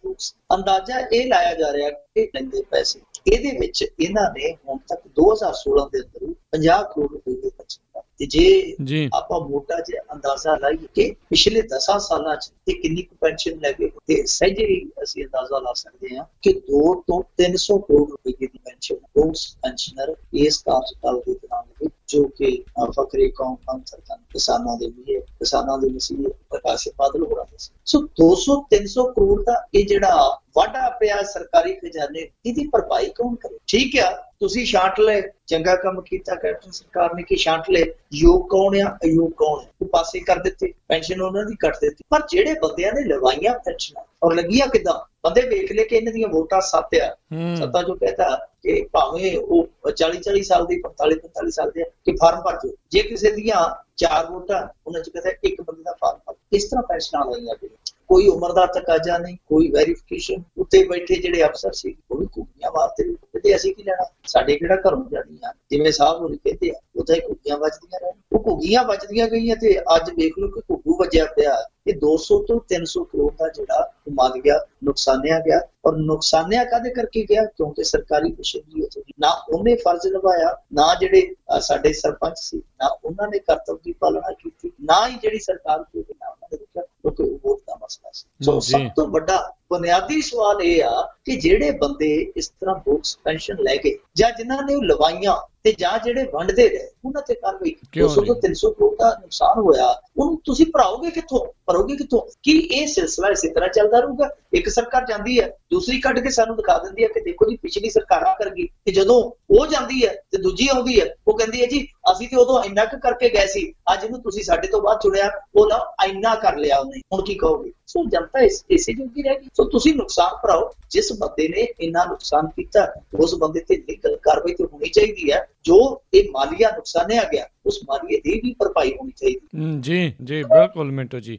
ਅੰਦਾਜ਼ਾ ਇਹ ਲਾਇਆ ਜਾ ਰਿਹਾ ਕਿ ਲੈਂਦੇ ਪੈਸੇ ਇਹਦੇ ਵਿੱਚ ਇਹਨਾਂ ਨੇ ਹੁਣ ਤੱਕ 2016 ਦੇ ਅੰਦਰ 50 ਕਰੋੜ ਰੁਪਏ ਦੇ ਬਚੇ। ਤੇ ਜੇ ਆਪਾਂ ਮੋਟਾ ਜਿਹਾ ਅੰਦਾਜ਼ਾ ਲਾਈਏ ਕਿ ਪਿਛਲੇ 10 ਸਾਲਾਂ 'ਚ ਇਹ ਕਿੰਨੀ ਕੁ ਪੈਨਸ਼ਨ ਲੈ ਗਏ ਤੇ ਸਹਿਜੇ ਹੀ ਅਸੀਂ ਅੰਦਾਜ਼ਾ ਲਾ ਸਕਦੇ ਹਾਂ ਕਿ 200 ਤੋਂ 300 ਕਰੋੜ ਰੁਪਏ ਦੀ ਪੈਨਸ਼ਨ ਉਸ ਪੈਨਸ਼ਨਰ ਇਸ ਕਾਰਜਕਾਲ ਦੇ ਦੌਰਾਨ ਲਗੇ, ਜੋ ਕਿ ਫਕਰੇ ਕੌਮ ਸਰਕਾਰ ਕਿਸਾਨਾਂ ਦੇ ਵੀ ਕਿਸਾਨਾਂ ਦੇ ਮਸੀਹ ਪ੍ਰਕਾਸ਼ ਸਿੰਘ ਬਾਦਲ ਹੋ ਰਹੇ ਸੀ। ਸੋ 200-300 ਕਰੋੜ ਦਾ ਇਹ ਜਿਹੜਾ ਵਾਧਾ ਪਿਆ ਸਰਕਾਰੀ ਖਜ਼ਾਨੇ, ਇਹਦੀ ਭਰਪਾਈ ਕੌਣ ਕਰੇ? ਠੀਕ ਆ, ਤੁਸੀਂ ਛਾਂਟ ਲਏ, ਚੰਗਾ ਕੰਮ ਕੀਤਾ ਕੈਪਟਨ ਸਰਕਾਰ ਨੇ ਕਿ ਛਾਂਟ ਲਏ। ਯੋਗ ਕੌਣ ਆ, ਅਯੋਗ ਕੌਣ ਹੈ, ਉਹ ਪਾਸੇ ਕਰ ਦਿੱਤੇ, ਪੈਨਸ਼ਨ ਉਹਨਾਂ ਦੀ ਕੱਟ ਦਿੱਤੀ। ਪਰ ਜਿਹੜੇ ਬੰਦਿਆਂ ਨੇ ਲਵਾਈਆਂ ਪੈਨਸ਼ਨਾਂ ਔਰ ਲੱਗੀਆਂ ਕਿੱਦਾਂ, ਬੰਦੇ ਵੇਖ ਲੈ ਕਿ ਇਹਨਾਂ ਦੀਆਂ ਵੋਟਾਂ 7 ਆ। ਸੱਤਾ ਜੋ ਕਹਿੰਦਾ ਕਿ ਭਾਵੇਂ ਉਹ 40-40 ਸਾਲ ਦੀ 45-45 ਸਾਲ ਦੇ ਕਿ ਫਾਰਮ ਭਰ ਦਿਓ, ਜੇ ਕਿਸੇ ਦੀਆਂ 4 ਵੋਟਾਂ ਉਹਨਾਂ ਚ ਕਹਿੰਦਾ ਇੱਕ ਬੰਦੇ ਦਾ ਫਾਰਮ ਭਰ। ਇਸ ਤਰ੍ਹਾਂ ਪੈਨਸ਼ਨਾਂ ਲਈਆਂ ਗਈਆਂ, ਕੋਈ ਉਮਰ ਦਾ ਤਕਾਜ਼ਾ ਨਹੀਂ, ਕੋਈ ਵੈਰੀਫਿਕੇਸ਼ਨ। ਉੱਤੇ ਬੈਠੇ ਜਿਹੜੇ ਅਫਸਰ ਸੀ ਉਹ ਵੀ ਘੁੱਗੀਆਂ ਮਾਰਦੇ ਨੇ, ਕਹਿੰਦੇ ਅਸੀਂ ਕੀ ਲੈਣਾ, ਸਾਡੇ ਕਿਹੜਾ ਘਰੋਂ ਜਾਣੀਆਂ, ਜਿਵੇਂ ਸਾਹਿਬ ਹੋਣੀ ਕਹਿੰਦੇ ਆ ਉੱਥੇ ਘੁੱਗੀਆਂ ਵੱਜਦੀਆਂ ਰਹਿਣ। ਉਹ ਘੁੱਗੀਆਂ ਵੱਜਦੀਆਂ ਗਈਆਂ ਤੇ ਅੱਜ ਵੇਖ ਲਓ ਕਿ ਘੁੱਗੂ ਵੱਜਿਆ ਪਿਆ। ਇਹ 200 ਤੋਂ 300 ਕਰੋੜ ਦਾ ਜਿਹੜਾ ਮਰ ਗਿਆ, ਨੁਕਸਾਨਿਆ ਗਿਆ। ਔਰ ਨੁਕਸਾਨਿਆ ਕਾਹਦੇ ਕਰਕੇ ਗਿਆ? ਕਿਉਂਕਿ ਸਰਕਾਰੀ ਮਸ਼ੀਨਰੀ ਹੋ ਗਈ, ਨਾ ਉਹਨੇ ਫਰਜ਼ ਨਿਭਾਇਆ, ਨਾ ਜਿਹੜੇ ਸਾਡੇ ਸਰਪੰਚ ਸੀ ਨਾ ਉਹਨਾਂ ਨੇ ਕਰਤੱਵ ਦੀ ਪਾਲਣਾ ਕੀਤੀ, ਨਾ ਹੀ ਜਿਹੜੀ ਸਰਕਾਰ ਕੋਲ ਨਾ ਉਹਨਾਂ ਨੇ ਰੁਕਿਆ, ਕਿਉਂਕਿ ਵੋਟ ਦਾ ਮਸਲਾ ਸੀ। ਸੋ ਸਭ ਤੋਂ ਵੱਡਾ ਬੁਨਿਆਦੀ ਸਵਾਲ ਇਹ ਆ ਕਿ ਜਿਹੜੇ ਬੰਦੇ ਇਸ ਤਰ੍ਹਾਂ ਬੋਕਸ ਪੈਨਸ਼ਨ ਲੈ ਕੇ ਜਾਂ ਜਿਨ੍ਹਾਂ ਨੇ ਉਹ ਲਵਾਈਆਂ ਤੇ ਜਾਂ ਜਿਹੜੇ ਵੰਡਦੇ ਰਹੇ ਉਹਨਾਂ ਤੇ ਕਾਰਵਾਈ। 200 ਤੋਂ 300 ਕਰੋੜ ਦਾ ਨੁਕਸਾਨ ਹੋਇਆ, ਉਹਨੂੰ ਤੁਸੀਂ ਭਰਾਓਗੇ ਕਿੱਥੋਂ? ਭਰੋਗੇ ਕਿੱਥੋਂ? ਕੀ ਇਹ ਸਿਲਸਿਲਾ ਇਸੇ ਤਰ੍ਹਾਂ ਚੱਲਦਾ ਰਹੂਗਾ? ਇੱਕ ਸਰਕਾਰ ਜਾਂਦੀ ਹੈ, ਦੂਸਰੀ ਕੱਢ ਕੇ ਸਾਨੂੰ ਦਿਖਾ ਦਿੰਦੀ ਹੈ ਕਿ ਦੇਖੋ ਜੀ ਪਿਛਲੀ ਸਰਕਾਰ ਆ ਕਰ ਗਈ, ਤੇ ਜਦੋਂ ਉਹ ਜਾਂਦੀ ਹੈ ਤੇ ਦੂਜੀ ਆਉਂਦੀ ਹੈ, ਉਹ ਕਹਿੰਦੀ ਹੈ ਜੀ ਅਸੀਂ ਤੇ ਉਦੋਂ ਇੰਨਾ ਕੁ ਕਰਕੇ ਗਏ ਸੀ, ਅੱਜ ਇਹਨੂੰ ਤੁਸੀਂ ਸਾਡੇ ਤੋਂ ਬਾਅਦ ਚੁਣਿਆ, ਉਹ ਨਾ ਇੰਨਾ ਕਰ ਲਿਆ ਉਹਨੇ, ਹੁਣ ਕੀ ਕਹੋਗੇ? ਸੋ ਜਨਤਾ ਇਸੇ ਜੋਗੀ ਰਹਿ ਗਈ। ਸੋ ਤੁਸੀਂ ਨੁਕਸਾਨ ਭਰਾਓ, ਜਿਸ ਬੰਦੇ ਨੇ ਇੰਨਾ ਨੁਕਸਾਨ ਕੀਤਾ ਉਸ ਬੰਦੇ ਤੇ ਲੀਗਲ ਕਾਰਵਾਈ ਤੇ ਹੋਣੀ ਚਾਹੀਦੀ ਹੈ। ਜੋ ਇਹ ਮਾਲੀਆ ਨੁਕਸਾਨਿਆ ਗਿਆ ਉਸ ਮਾਲੀਏ ਦੀ ਵੀ ਭਰਪਾਈ ਹੋਣੀ ਚਾਹੀਦੀ। ਜੀ ਬਿਲਕੁਲ ਮਿੰਟੂ ਜੀ।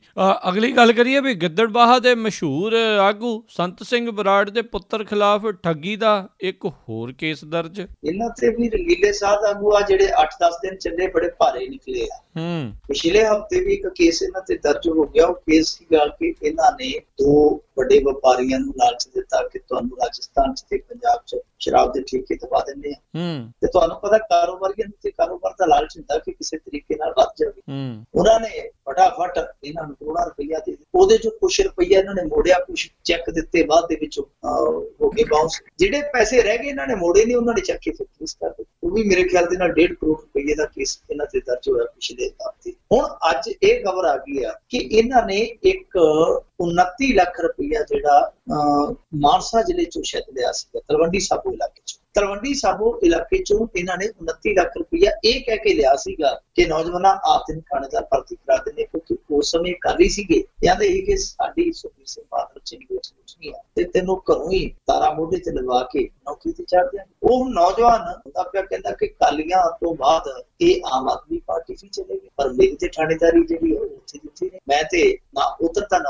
ਅਗਲੀ ਗੱਲ ਕਰੀਏ ਵੀ ਗਿੱਦੜਬਾਹਾ ਦੇ ਮਸ਼ਹੂਰ ਆਗੂ ਸੰਤ ਸਿੰਘ ਬਰਾੜ ਦੇ ਪੁੱਤਰ ਖਿਲਾਫ ਠੱਗੀ ਦਾ ਇੱਕ ਹੋਰ ਕੇਸ ਦਰਜ। ਇਹਨਾਂ ਤੇ ਵੀ ਰੰਗੀਲੇ ਸਾਧ ਆਗੂ ਆ ਜਿਹੜੇ 8-10 ਦਿਨ ਚੱਲੇ ਬੜੇ ਭਾਰੇ ਨਿਕਲੇ ਆ। ਪਿਛਲੇ ਹਫ਼ਤੇ ਵੀ ਇੱਕ ਕੇਸ ਇਹਨਾਂ ਤੇ ਦਰਜ ਹੋ ਗਿਆ। ਉਹ ਕੇਸ ਸੀਗਾ ਕਿ ਇਹਨਾਂ ਨੇ 2 ਵੱਡੇ ਵਪਾਰੀਆਂ ਨੂੰ ਲਾਲਚ ਦਿੱਤਾ ਕਿ ਤੁਹਾਨੂੰ ਰਾਜਸਥਾਨ ਚ ਤੇ ਪੰਜਾਬ ਚ ਸ਼ਰਾਬ ਦੇ ਠੇਕੇ ਦਵਾ ਦਿੰਦੇ ਆ, ਤੇ ਤੁਹਾਨੂੰ ਪਤਾ ਕਾਰੋਬਾਰੀਆਂ ਨੂੰ ਤੇ ਕਾਰੋਬਾਰ ਦਾ ਲਾਲਚ ਹੁੰਦਾ ਕਿ ਕਿਸੇ ਤਰੀਕੇ ਨਾਲ ਵੱਧ ਜਾਵੇ। ਉਹਨਾਂ ਨੇ ਫਟਾਫਟ ਇਹਨਾਂ ਨੂੰ ਕਰੋੜਾਂ ਰੁਪਈਆ ਦੇ ਦਿੱਤੇ, ਉਹਦੇ ਚੋਂ ਕੁਛ ਰੁਪਈਆ ਇਹਨਾਂ ਨੇ ਮੋੜਿਆ, ਕੁਛ ਚੈੱਕ ਦਿੱਤੇ ਬਾਅਦ ਦੇ ਵਿੱਚ ਹੋ ਗਏ ਬਾਉਂਸ। ਜਿਹੜੇ ਪੈਸੇ ਰਹਿ ਗਏ ਇਹਨਾਂ ਨੇ ਮੋੜੇ ਨਹੀਂ, ਉਹਨਾਂ ਨੇ ਚੱਕ ਕੇ ਫੀਸ ਕਰ ਦਿੱਤੀ। ਉਹ ਵੀ ਮੇਰੇ ਖਿਆਲ ਦੇ ਨਾਲ 1.5 ਕਰੋੜ ਰੁਪਈਏ ਦਾ ਕੇਸ ਇਹਨਾਂ ਤੇ ਦਰਜ ਹੋਇਆ ਪਿਛਲੇ ਹਫ਼ਤੇ। ਹੁਣ ਅੱਜ ਇਹ ਖਬਰ ਆ ਗਈ ਆ ਕਿ ਇਹਨਾਂ ਨੇ ਇੱਕ 29 ਲੱਖ ਰੁਪਈਆ ਜਿਹੜਾ ਮਾਨਸਾ ਜ਼ਿਲ੍ਹੇ ਚੋਂ ਸ਼ਾਇਦ ਲਿਆ ਸੀ, ਤਲਵੰਡੀ ਸਾਬੋ ਇਲਾਕੇ ਚੋਂ। ਤਲਵੰਡੀ ਸਾਬੋ ਇਲਾਕੇ ਚੋਂ ਇਹਨਾਂ ਨੇ 29 ਲੱਖ ਰੁਪਈਆ ਇਹ ਕਹਿ ਕੇ ਲਿਆ ਸੀਗਾ ਕਿ ਨੌਜਵਾਨਾਂ ਆਪ ਦਿਨ ਥਾਣੇਦਾਰ ਭਰਤੀ ਕਰਾ ਦਿੰਦੇ, ਕਿਉਂਕਿ ਉਸ ਸਮੇਂ ਕਾਲੀ ਸੀਗੇ, ਕਹਿੰਦੇ ਇਹ ਕਿ ਸਾਡੀ ਸੁਖਬੀਰ ਸਿੰਘ ਬਾਦਲ ਚੰਗੀ ਕੁਛ ਨਹੀਂ ਆ ਤੇ ਤੈਨੂੰ ਘਰੋਂ ਹੀ ਤਾਰਾ ਮੋਢੇ ਤੇ ਲਵਾ ਕੇ ਨੌਕਰੀ ਤੇ ਚੜ੍ਹ ਦਿਆਂਗੇ। ਉਹ ਨੌਜਵਾਨ ਹੁੰਦਾ ਪਿਆ ਕਹਿੰਦਾ ਕਿ ਕਾਲੀਆਂ ਤੋਂ ਬਾਅਦ ਇਹ ਆਮ ਆਦਮੀ ਪਾਰਟੀ ਵੀ ਚਲੇਗੀ, ਪਰ ਮੇਰੀ ਤੇ ਥਾਣੇਦਾਰੀ ਜਿਹੜੀ ਉਹ ਉੱਥੇ ਜਿੱਥੇ ਨੇ, ਮੈਂ ਤੇ ਨਾ ਉਤਰਦਾ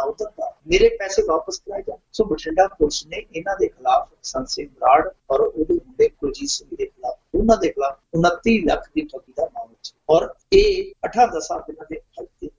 ਮੇਰੇ ਪੈਸੇ ਵਾਪਸ ਕਰਾਏ ਜਾਣ। ਸੋ ਬਠਿੰਡਾ ਪੁਲਿਸ ਨੇ ਇਹਨਾਂ ਦੇ ਖਿਲਾਫ ਸੰਤ ਸਿੰਘ ਬਰਾੜ ਔਰ ਉਹਦੇ ਮੁੰਡੇ ਕੁਲਜੀਤ ਸਿੰਘ ਦੇ ਖਿਲਾਫ, ਉਹਨਾਂ ਦੇ ਖਿਲਾਫ 29 ਲੱਖ ਦੀ ਠੱਗੀ ਦਾ ਮਾਮਲਾ ਔਰ ਇਹ 18-10 ਦਿਨਾਂ ਦੇ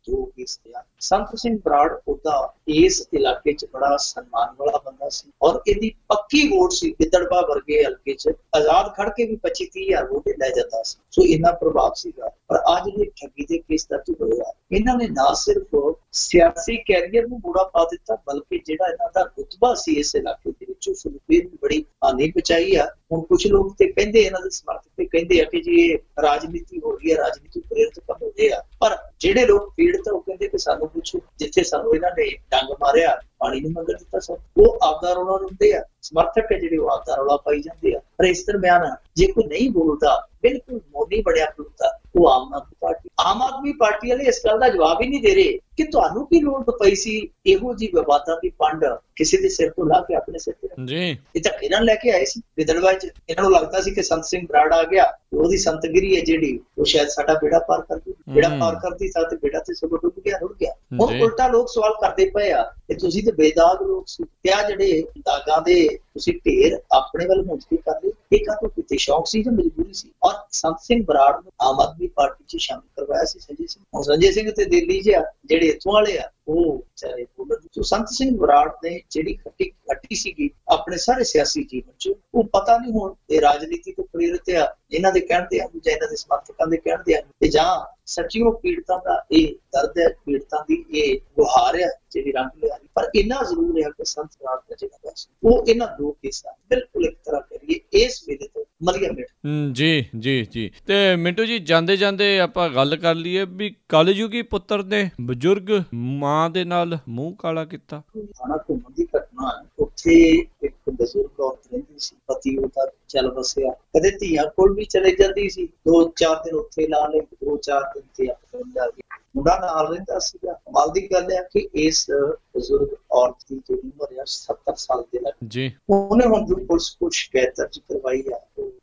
2 ਕੇਸ ਲਿਆ। ਸੰਤ ਸਿੰਘ ਬਰਾੜ ਉਹਦਾ ਇਸ ਇਲਾਕੇ 'ਚ ਬੜਾ ਸਨਮਾਨ ਵਾਲਾ ਬੰਦਾ ਸੀ ਔਰ ਇਹਦੀ ਪੱਕੀ ਵੋਟ ਸੀ। ਗਿੱਦੜਬਾਹਾ ਵਰਗੇ ਹਲਕੇ 'ਚ ਆਜ਼ਾਦ ਖੜ ਕੇ ਵੀ 25-30 ਹਜ਼ਾਰ ਵੋਟ ਲੈ ਜਾਂਦਾ ਸੀ। ਸੋ ਇੰਨਾ ਪ੍ਰਭਾਵ ਸੀਗਾ। ਪਰ ਅੱਜ ਜਿਹੜੇ ਠੱਗੀ ਦੇ ਕੇਸ ਦਰਜ ਹੋਏ ਆ, ਇਹਨਾਂ ਨੇ ਨਾ ਸਿਰਫ ਸਿਆਸੀ ਕੈਰੀਅਰ ਨੂੰ ਬੁਰਾ ਪਾ ਦਿੱਤਾ, ਬਲਕਿ ਜਿਹੜਾ ਇਹਨਾਂ ਦਾ ਰੁਤਬਾ ਸੀ ਇਸ ਇਲਾਕੇ ਦੇ ਵਿੱਚ ਉਸ ਨੂੰ ਵੀ ਬੜੀ ਹਾਨੀ ਪਹੁੰਚਾਈ ਆ। ਹੁਣ ਕੁਝ ਲੋਕ ਤੇ ਕਹਿੰਦੇ, ਇਹਨਾਂ ਦੇ ਸਮਰਥਕ ਤੇ ਕਹਿੰਦੇ ਆ ਕਿ ਜੀ ਇਹ ਰਾਜਨੀਤੀ ਹੋ ਰਹੀ ਹੈ, ਰਾਜਨੀਤੀ ਪ੍ਰੇਰਿਤ ਕੰਮ ਹੋ ਰਹੇ ਆ। ਪਰ ਜਿਹੜੇ ਲੋਕ ਪੀੜਤ ਉਹ ਕਹਿੰਦੇ ਕਿ ਸਾਨੂੰ ਪੁੱਛੋ, ਜਿੱਥੇ ਸਾਨੂੰ ਇਹਨਾਂ ਨੇ ਡੰਗ ਮਾਰਿਆ, ਪਾਣੀ ਨਹੀਂ ਮੰਗਣ ਦਿੱਤਾ, ਸਭ ਉਹ ਆਪਦਾ ਰੌਲਾ ਰੁੰਦੇ ਆ। ਸਮਰਥਕ ਹੈ ਜਿਹੜੇ ਉਹ ਆਪਦਾ ਰੌਲਾ ਪਾਈ ਜਾਂਦੇ ਆ। ਪਰ ਇਸ ਦਰਮਿਆਨ ਜੇ ਕੋਈ ਨਹੀਂ ਬੋਲਦਾ, ਬਿਲਕੁਲ ਮੋਦੀ ਬਣਿਆ ਖਲੋਤਾ, ਉਹ ਆਮ ਆਦਮੀ ਪਾਰਟੀ ਆਮ ਆਦਮੀ ਪਾਰਟੀ ਵਾਲੇ ਇਸ ਗੱਲ ਦਾ ਜਵਾਬ ਹੀ ਨਹੀਂ ਦੇ ਰਹੇ ਕਿ ਤੁਹਾਨੂੰ ਕੀ ਲੋੜ ਪਈ ਸੀ ਇਹੋ ਜਿਹੀ ਵਿਵਾਦਾਂ ਦੀ ਪੰਡ ਕਿਸੇ ਦੇ ਸਿਰ ਤੋਂ ਲਾ ਕੇ ਆਪਣੇ ਸਿਰ ਤੇ ਜੀ। ਇਹ ਤਾਂ ਇਹਨਾਂ ਲੈ ਕੇ ਆਏ ਸੀ ਵਿਦੜਵਾ ਚ। ਇਹਨਾਂ ਨੂੰ ਲੱਗਦਾ ਸੀ ਕਿ ਸੰਤ ਸਿੰਘ ਬਰਾੜ ਆ ਗਿਆ, ਉਹਦੀ ਸੰਤਗਿਰੀ ਹੈ ਜਿਹੜੀ ਉਹ ਸ਼ਾਇਦ ਸਾਡਾ ਬੇੜਾ ਪਾਰ ਕਰ ਦੂ। ਬੇੜਾ ਪਾਰ ਕਰਦੀ ਤਾਂ ਤੇ ਬੇੜਾ ਤੇ ਸਗੋਂ ਡੁੱਬ ਗਿਆ, ਰੁੜ ਗਿਆ। ਹੁਣ ਉਲਟਾ ਲੋਕ ਸਵਾਲ ਕਰਦੇ ਪਏ ਆ ਕਿ ਤੁਸੀਂ ਤੇ ਬੇਦਾਗ ਲੋਕ ਸੀ, ਤੇ ਆ ਜਿਹੜੇ ਦਾਗਾਂ ਦੇ ਤੁਸੀਂ ਢੇਰ ਆਪਣੇ ਵੱਲ ਮੁੰਤਕੀ ਕਰ ਲਏ, ਇਹ ਕਾਹਤੋਂ ਕੀਤੇ? ਸ਼ੌਕ ਸੀ ਜਾਂ ਮਜਬੂਰੀ ਸੀ? ਔਰ ਸੰਤ ਸਿੰਘ ਬਰਾੜ ਨੂੰ ਆਮ ਆਦਮੀ ਪਾਰਟੀ ਚ ਸ਼ਾਮਿਲ ਕਰਵਾਇਆ ਸੀ ਸੰਜੇ ਸਿੰਘ। ਹੁਣ ਸੰਜੇ ਸਿੰਘ ਤੇ ਦਿੱਲੀ ਜਿਹਾ ਜਿਹੜੇ ਇੱਥੋਂ ਵਾਲੇ ਆ ਉਹ ਚਾਹੇ ਬੋਲਣ। ਸੰਤ ਸਿੰਘ ਬਰਾੜ ਨੇ ਜਿਹੜੀ ਖੱਟੀ ਸੀਗੀ ਆਪਣੇ ਸਾਰੇ ਸਿਆਸੀ ਜੀਵਨ ਚ, ਉਹ ਪਤਾ ਨਹੀਂ ਹੁਣ ਇਹ ਰਾਜਨੀਤੀ ਤੋਂ ਪ੍ਰੇਰਿਤ ਆ, ਇਹਨਾਂ ਦੇ ਕਹਿਣ ਤੇ ਆ ਜਾਂ ਇਹਨਾਂ ਦੇ ਸਮਰਥਕਾਂ ਦੇ ਕਹਿਣ ਤੇ ਆ, ਤੇ ਜਾਂ ਸੱਚੀਓ ਪੀੜਤਾਂ ਦਾ ਇਹ ਦਰਦ ਹੈ, ਪੀੜਤਾਂ ਦੀ ਇਹ ਗੁਹਾਰ ਹੈ ਜਿਹੜੀ ਰੰਗ ਲਿਆ। ਪਰ ਇੰਨਾ ਜ਼ਰੂਰ ਹੈ ਕਿ ਸੰਤ ਬਰਾੜ ਦਾ ਜਿਹੜਾ ਫੈਸਲਾ ਉਹ ਇਹਨਾਂ ਦੋ ਕੇਸਾਂ ਬਿਲਕੁਲ ਇੱਕ ਤਰ੍ਹਾਂ ਕਰੀਏ ਇਸ ਵੇਲੇ ਤੋਂ ਮਰੀਆ ਮਿੰਟ। ਜੀ ਤੇ ਮਿੰਟੂ ਜੀ, ਜਾਂਦੇ ਜਾਂਦੇ ਆਪਾਂ ਗੱਲ ਕਰ ਲਈਏ ਵੀ ਕਲਯੁਗੀ ਪੁੱਤਰ ਨੇ ਬਜ਼ੁਰਗ ਮਾਂ ਦੇ ਨਾਲ ਮੂੰਹ ਕਾਲਾ ਕੀਤਾ। ਖਾਣਾ ਘੁੰਮਣ ਦੀ ਘਟਨਾ ਹੈ, ਉੱਥੇ ਇੱਕ ਬਜ਼ੁਰਗ ਔਰਤ ਰਹਿੰਦੀ ਸੀ, ਪਤੀ ਉਹਦਾ ਚੱਲ ਵਸਿਆ, ਕਦੇ ਧੀਆਂ ਕੋਲ ਵੀ ਚਲੇ ਜਾਂਦੀ ਸੀ, 2-4 ਦਿਨ ਉੱਥੇ ਲਾ ਲਏ, 2-4 ਦਿਨ ਤੇ ਆਪਣੇ ਮੁੰਡਾ ਨਾਲ ਰਹਿੰਦਾ ਸੀਗਾ। ਕਮਾਲ ਦੀ ਗੱਲ ਹੈ ਕਿ ਇਸ ਬਜ਼ੁਰਗ ਔਰਤ ਦੀ ਜਿਹੜੀ ਉਮਰ ਹੈ 70 ਸਾਲ ਦੇ ਲੱਗ ਜੀ, ਉਹਨੇ ਹੁਣ ਜੋ ਪੁਲਿਸ ਕੋਲ ਸ਼ਿਕਾਇਤ ਦਰਜ ਕਰਵਾਈ ਹੈ,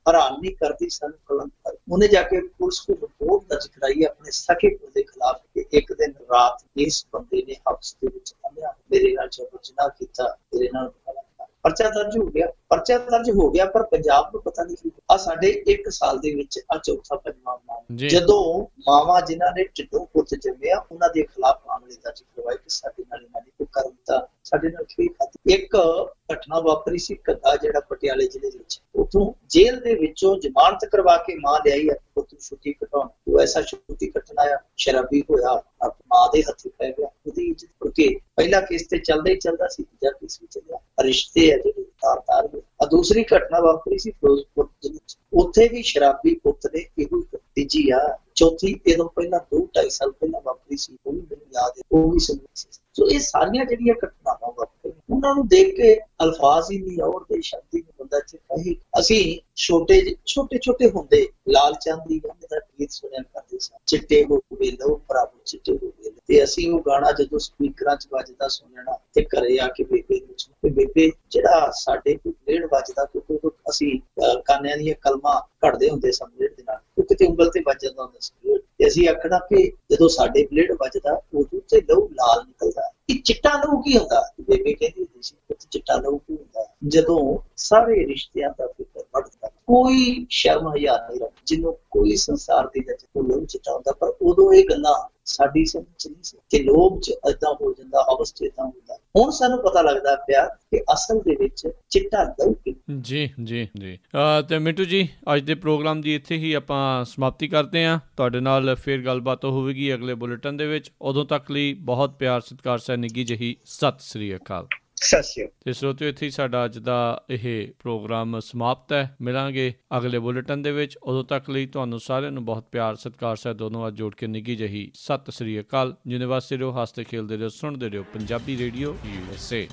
ਹੈਰਾਨ ਨਹੀਂ ਕਰਦੀ ਸਾਨੂੰ ਕਲੰਕ। ਉਹਨੇ ਜਾ ਕੇ ਪੁਲਿਸ ਕੋਲ ਰਿਪੋਰਟ ਦਰਜ ਕਰਾਈ ਆਪਣੇ ਸਕੇ ਦੇ ਖਿਲਾਫ ਕਿ ਇੱਕ ਦਿਨ ਰਾਤ ਇਸ ਬੰਦੇ ਨੇ ਹਬਸ ਦੇ ਵਿੱਚ ਆਇਆ, ਮੇਰੇ ਨਾਲ ਜਬਰ ਜਨਾਹ ਕੀਤਾ, ਮੇਰੇ ਨਾਲ ਪਰਚਾ ਦਰਜ ਹੋ ਗਿਆ। ਪਰ ਪੰਜਾਬ ਨੂੰ ਪਤਾ ਨਹੀਂ ਆ ਸਾਡੇ 1 ਸਾਲ ਦੇ ਵਿੱਚ ਆ ਚੌਥਾ ਮਾਮਲਾ ਜਦੋਂ ਮਾਵਾਂ ਜਿਨ੍ਹਾਂ ਨੇ ਢਿੱਡੋਂ ਪੁੱਤ ਜੰਮਿਆ ਉਹਨਾਂ ਦੇ ਖਿਲਾਫ ਮਾਮਲੇ ਦਰਜ ਕਰਵਾਏ ਕਿ ਸਾਡੇ ਨਾਲ ਇਹਨਾਂ ਨੇ ਕੋਈ ਕਰ ਦਿੱਤਾ, ਸਾਡੇ ਨਾਲ ਕੀ ਖਾਤੀ। ਇੱਕ ਘਟਨਾ ਵਾਪਰੀ ਸੀ ਘੱਗਾ ਜਿਹੜਾ ਪਟਿਆਲੇ ਜ਼ਿਲ੍ਹੇ ਵਿੱਚ, ਉੱਥੋਂ ਜੇਲ੍ਹ ਦੇ ਵਿੱਚੋਂ ਜ਼ਮਾਨਤ ਕਰਵਾ ਕੇ ਮਾਂ ਲਿਆਈ ਹੈ ਪੁੱਤ ਛੁੱਟੀ ਕਟਾਉਣ, ਉਹ ਐਸਾ ਛੁੱਟੀ ਕੱਟਣ ਆਇਆ, ਸ਼ਰਾਬੀ ਹੋਇਆ, ਮਾਂ ਦੇ ਹੱਥੀ ਪੈ ਗਿਆ, ਉਹਦੀ ਇੱਜ਼ਤ ਕਰਕੇ ਪਹਿਲਾ ਕੇਸ ਤੇ ਚੱਲਦਾ ਹੀ ਚੱਲਦਾ ਸੀ, ਦੂਜਾ ਕੇਸ ਵੀ ਚੱਲਿਆ, ਰਿਸ਼ਤੇ ਹੈ ਜਿਹੜੇ ਤਾਰ ਹੋਏ। ਦੂਸਰੀ ਘਟਨਾ ਵਾਪਰੀ ਸੀ ਫਿਰੋਜ਼ਪੁਰ ਜ਼ਿਲ੍ਹੇ ਚ, ਉੱਥੇ ਵੀ ਸ਼ਰਾਬੀ ਪੁੱਤ ਨੇ ਇਹੋ ਤੀਜੀ ਆ, ਚੌਥੀ ਇਹਦੋਂ ਪਹਿਲਾਂ 2-2.5 ਸਾਲ ਪਹਿਲਾਂ ਵਾਪਰੀ ਸੀ, ਉਹ ਵੀ ਮੈਨੂੰ ਯਾਦ ਹੈ, ਉਹ ਵੀ ਸੁਣੀ ਸੀ। ਸੋ ਇਹ ਸਾਰੀਆਂ ਜਿਹੜੀਆਂ ਘਟਨਾਵਾਂ ਵਾਪਰੀਆਂ ਉਹਨਾਂ ਨੂੰ ਦੇਖ ਕੇ ਅਲਫਾਜ਼ ਹੀ ਨਹੀਂ ਔੜਦੇ, ਸ਼ਬਦ ਹੀ ਨਹੀਂ ਬੰਦਾ ਚ ਕਹੇ। ਅਸੀਂ ਛੋਟੇ ਹੁੰਦੇ ਲਾਲ ਚੰਦ ਦੀ ਗਾਣੇ ਦਾ ਗੀਤ ਸੁਣਿਆ ਕਰਦੇ ਸਾਂ, ਚਿੱਟੇ ਹੋ ਗਏ ਲਓ ਭਰਾਵੋ ਚਿੱਟੇ ਹੋ ਗਏ, ਤੇ ਅਸੀਂ ਉਹ ਗਾਣਾ ਜਦੋਂ ਸਪੀਕਰਾਂ ਚ ਵੱਜਦਾ ਸੁਣਨਾ ਤੇ ਘਰੇ ਆ ਕੇ ਬੇਬੇ ਨੂੰ, ਬੇਬੇ ਜਿਹੜਾ ਸਾਡੇ ਕੋਈ ਬਲੇਡ ਵੱਜਦਾ, ਕਿਉਂਕਿ ਅਸੀਂ ਕਾਨਿਆਂ ਦੀਆਂ ਕਲਮਾਂ ਘੜਦੇ ਹੁੰਦੇ ਸਾਂ ਬਲੇਡ ਦੇ ਨਾਲ, ਉਹ ਕਿਤੇ ਉਂਗਲ ਤੇ ਵੱਜ ਜਾਂਦਾ ਹੁੰਦਾ ਸੀ, ਤੇ ਅਸੀਂ ਆਖਣਾ ਕਿ ਜਦੋਂ ਸਾਡੇ ਬਲੇਡ ਵੱਜਦਾ ਉਦੋਂ ਤੇ ਲਹੂ ਲਾਲ ਨਿਕਲਦਾ। ਇਹ ਚਿੱਟਾ ਲਹੂ ਕੀ ਹੁੰਦਾ? ਬੇਬੇ ਕਹਿੰਦੀ ਹੁੰਦੀ ਸੀ ਚਿੱਟਾ ਲਹੂ ਕੀ ਹੁੰਦਾ? ਜਦੋਂ ਸਾਰੇ ਰਿਸ਼ਤਿਆਂ ਦਾ ਫਿਕਰ ਵੱਧਦਾ, ਕੋਈ ਸ਼ਰਮ ਹਯਾ ਨਹੀਂ ਰੱਖਦਾ, ਜਿਹਨੂੰ ਕੋਈ ਸੰਸਾਰ ਦੀ ਵਿੱਚ ਲਹੂ ਚਿੱਟਾ ਹੁੰਦਾ। ਪਰ ਉਦੋਂ ਇਹ ਗੱਲਾਂ ਸਾਡੀ ਸਮਝ ਨਹੀਂ ਸੀ ਕਿ ਲੋਕ ਚ ਏਦਾਂ ਹੋ ਜਾਂਦਾ, ਅਵਸਥਾ ਏਦਾਂ ਹੁੰਦਾ। ਹੁਣ ਸਾਨੂੰ ਪਤਾ ਲੱਗਦਾ ਪਿਆ ਕਿ ਅਸਲ ਦੇ ਵਿੱਚ ਚਿੱਟਾ ਲਹੂ ਜੀ। ਤੇ ਮਿੰਟੂ ਜੀ, ਅੱਜ ਦੇ ਪ੍ਰੋਗਰਾਮ ਦੀ ਇੱਥੇ ਹੀ ਆਪਾਂ ਸਮਾਪਤੀ ਕਰਦੇ ਹਾਂ। ਤੁਹਾਡੇ ਨਾਲ ਫਿਰ ਗੱਲਬਾਤ ਹੋਵੇਗੀ ਅਗਲੇ ਬੁਲੇਟਿਨ ਦੇ ਵਿੱਚ। ਉਦੋਂ ਤੱਕ ਲਈ ਬਹੁਤ ਪਿਆਰ ਸਤਿਕਾਰ ਸਹਿ ਨਿੱਘੀ ਜਿਹੀ ਸਤਿ ਸ੍ਰੀ ਅਕਾਲ। ਤੇ ਸਰੋਤਿਓ, ਇੱਥੇ ਹੀ ਸਾਡਾ ਅੱਜ ਦਾ ਇਹ ਪ੍ਰੋਗਰਾਮ ਸਮਾਪਤ ਹੈ। ਮਿਲਾਂਗੇ ਅਗਲੇ ਬੁਲੇਟਿਨ ਦੇ ਵਿੱਚ। ਉਦੋਂ ਤੱਕ ਲਈ ਤੁਹਾਨੂੰ ਸਾਰਿਆਂ ਨੂੰ ਬਹੁਤ ਪਿਆਰ ਸਤਿਕਾਰ ਸਹਿ ਦੋਨੋਂ ਅੱਜ ਜੋੜ ਕੇ ਨਿੱਘੀ ਜਿਹੀ ਸਤਿ ਸ੍ਰੀ ਅਕਾਲ। ਜਿੰਨੇ ਵਾਸਤੇ ਰਹੋ, ਹੱਸਦੇ ਖੇਲਦੇ ਰਹੋ, ਸੁਣਦੇ ਰਹੋ ਪੰਜਾਬੀ ਰੇਡੀਓ USA।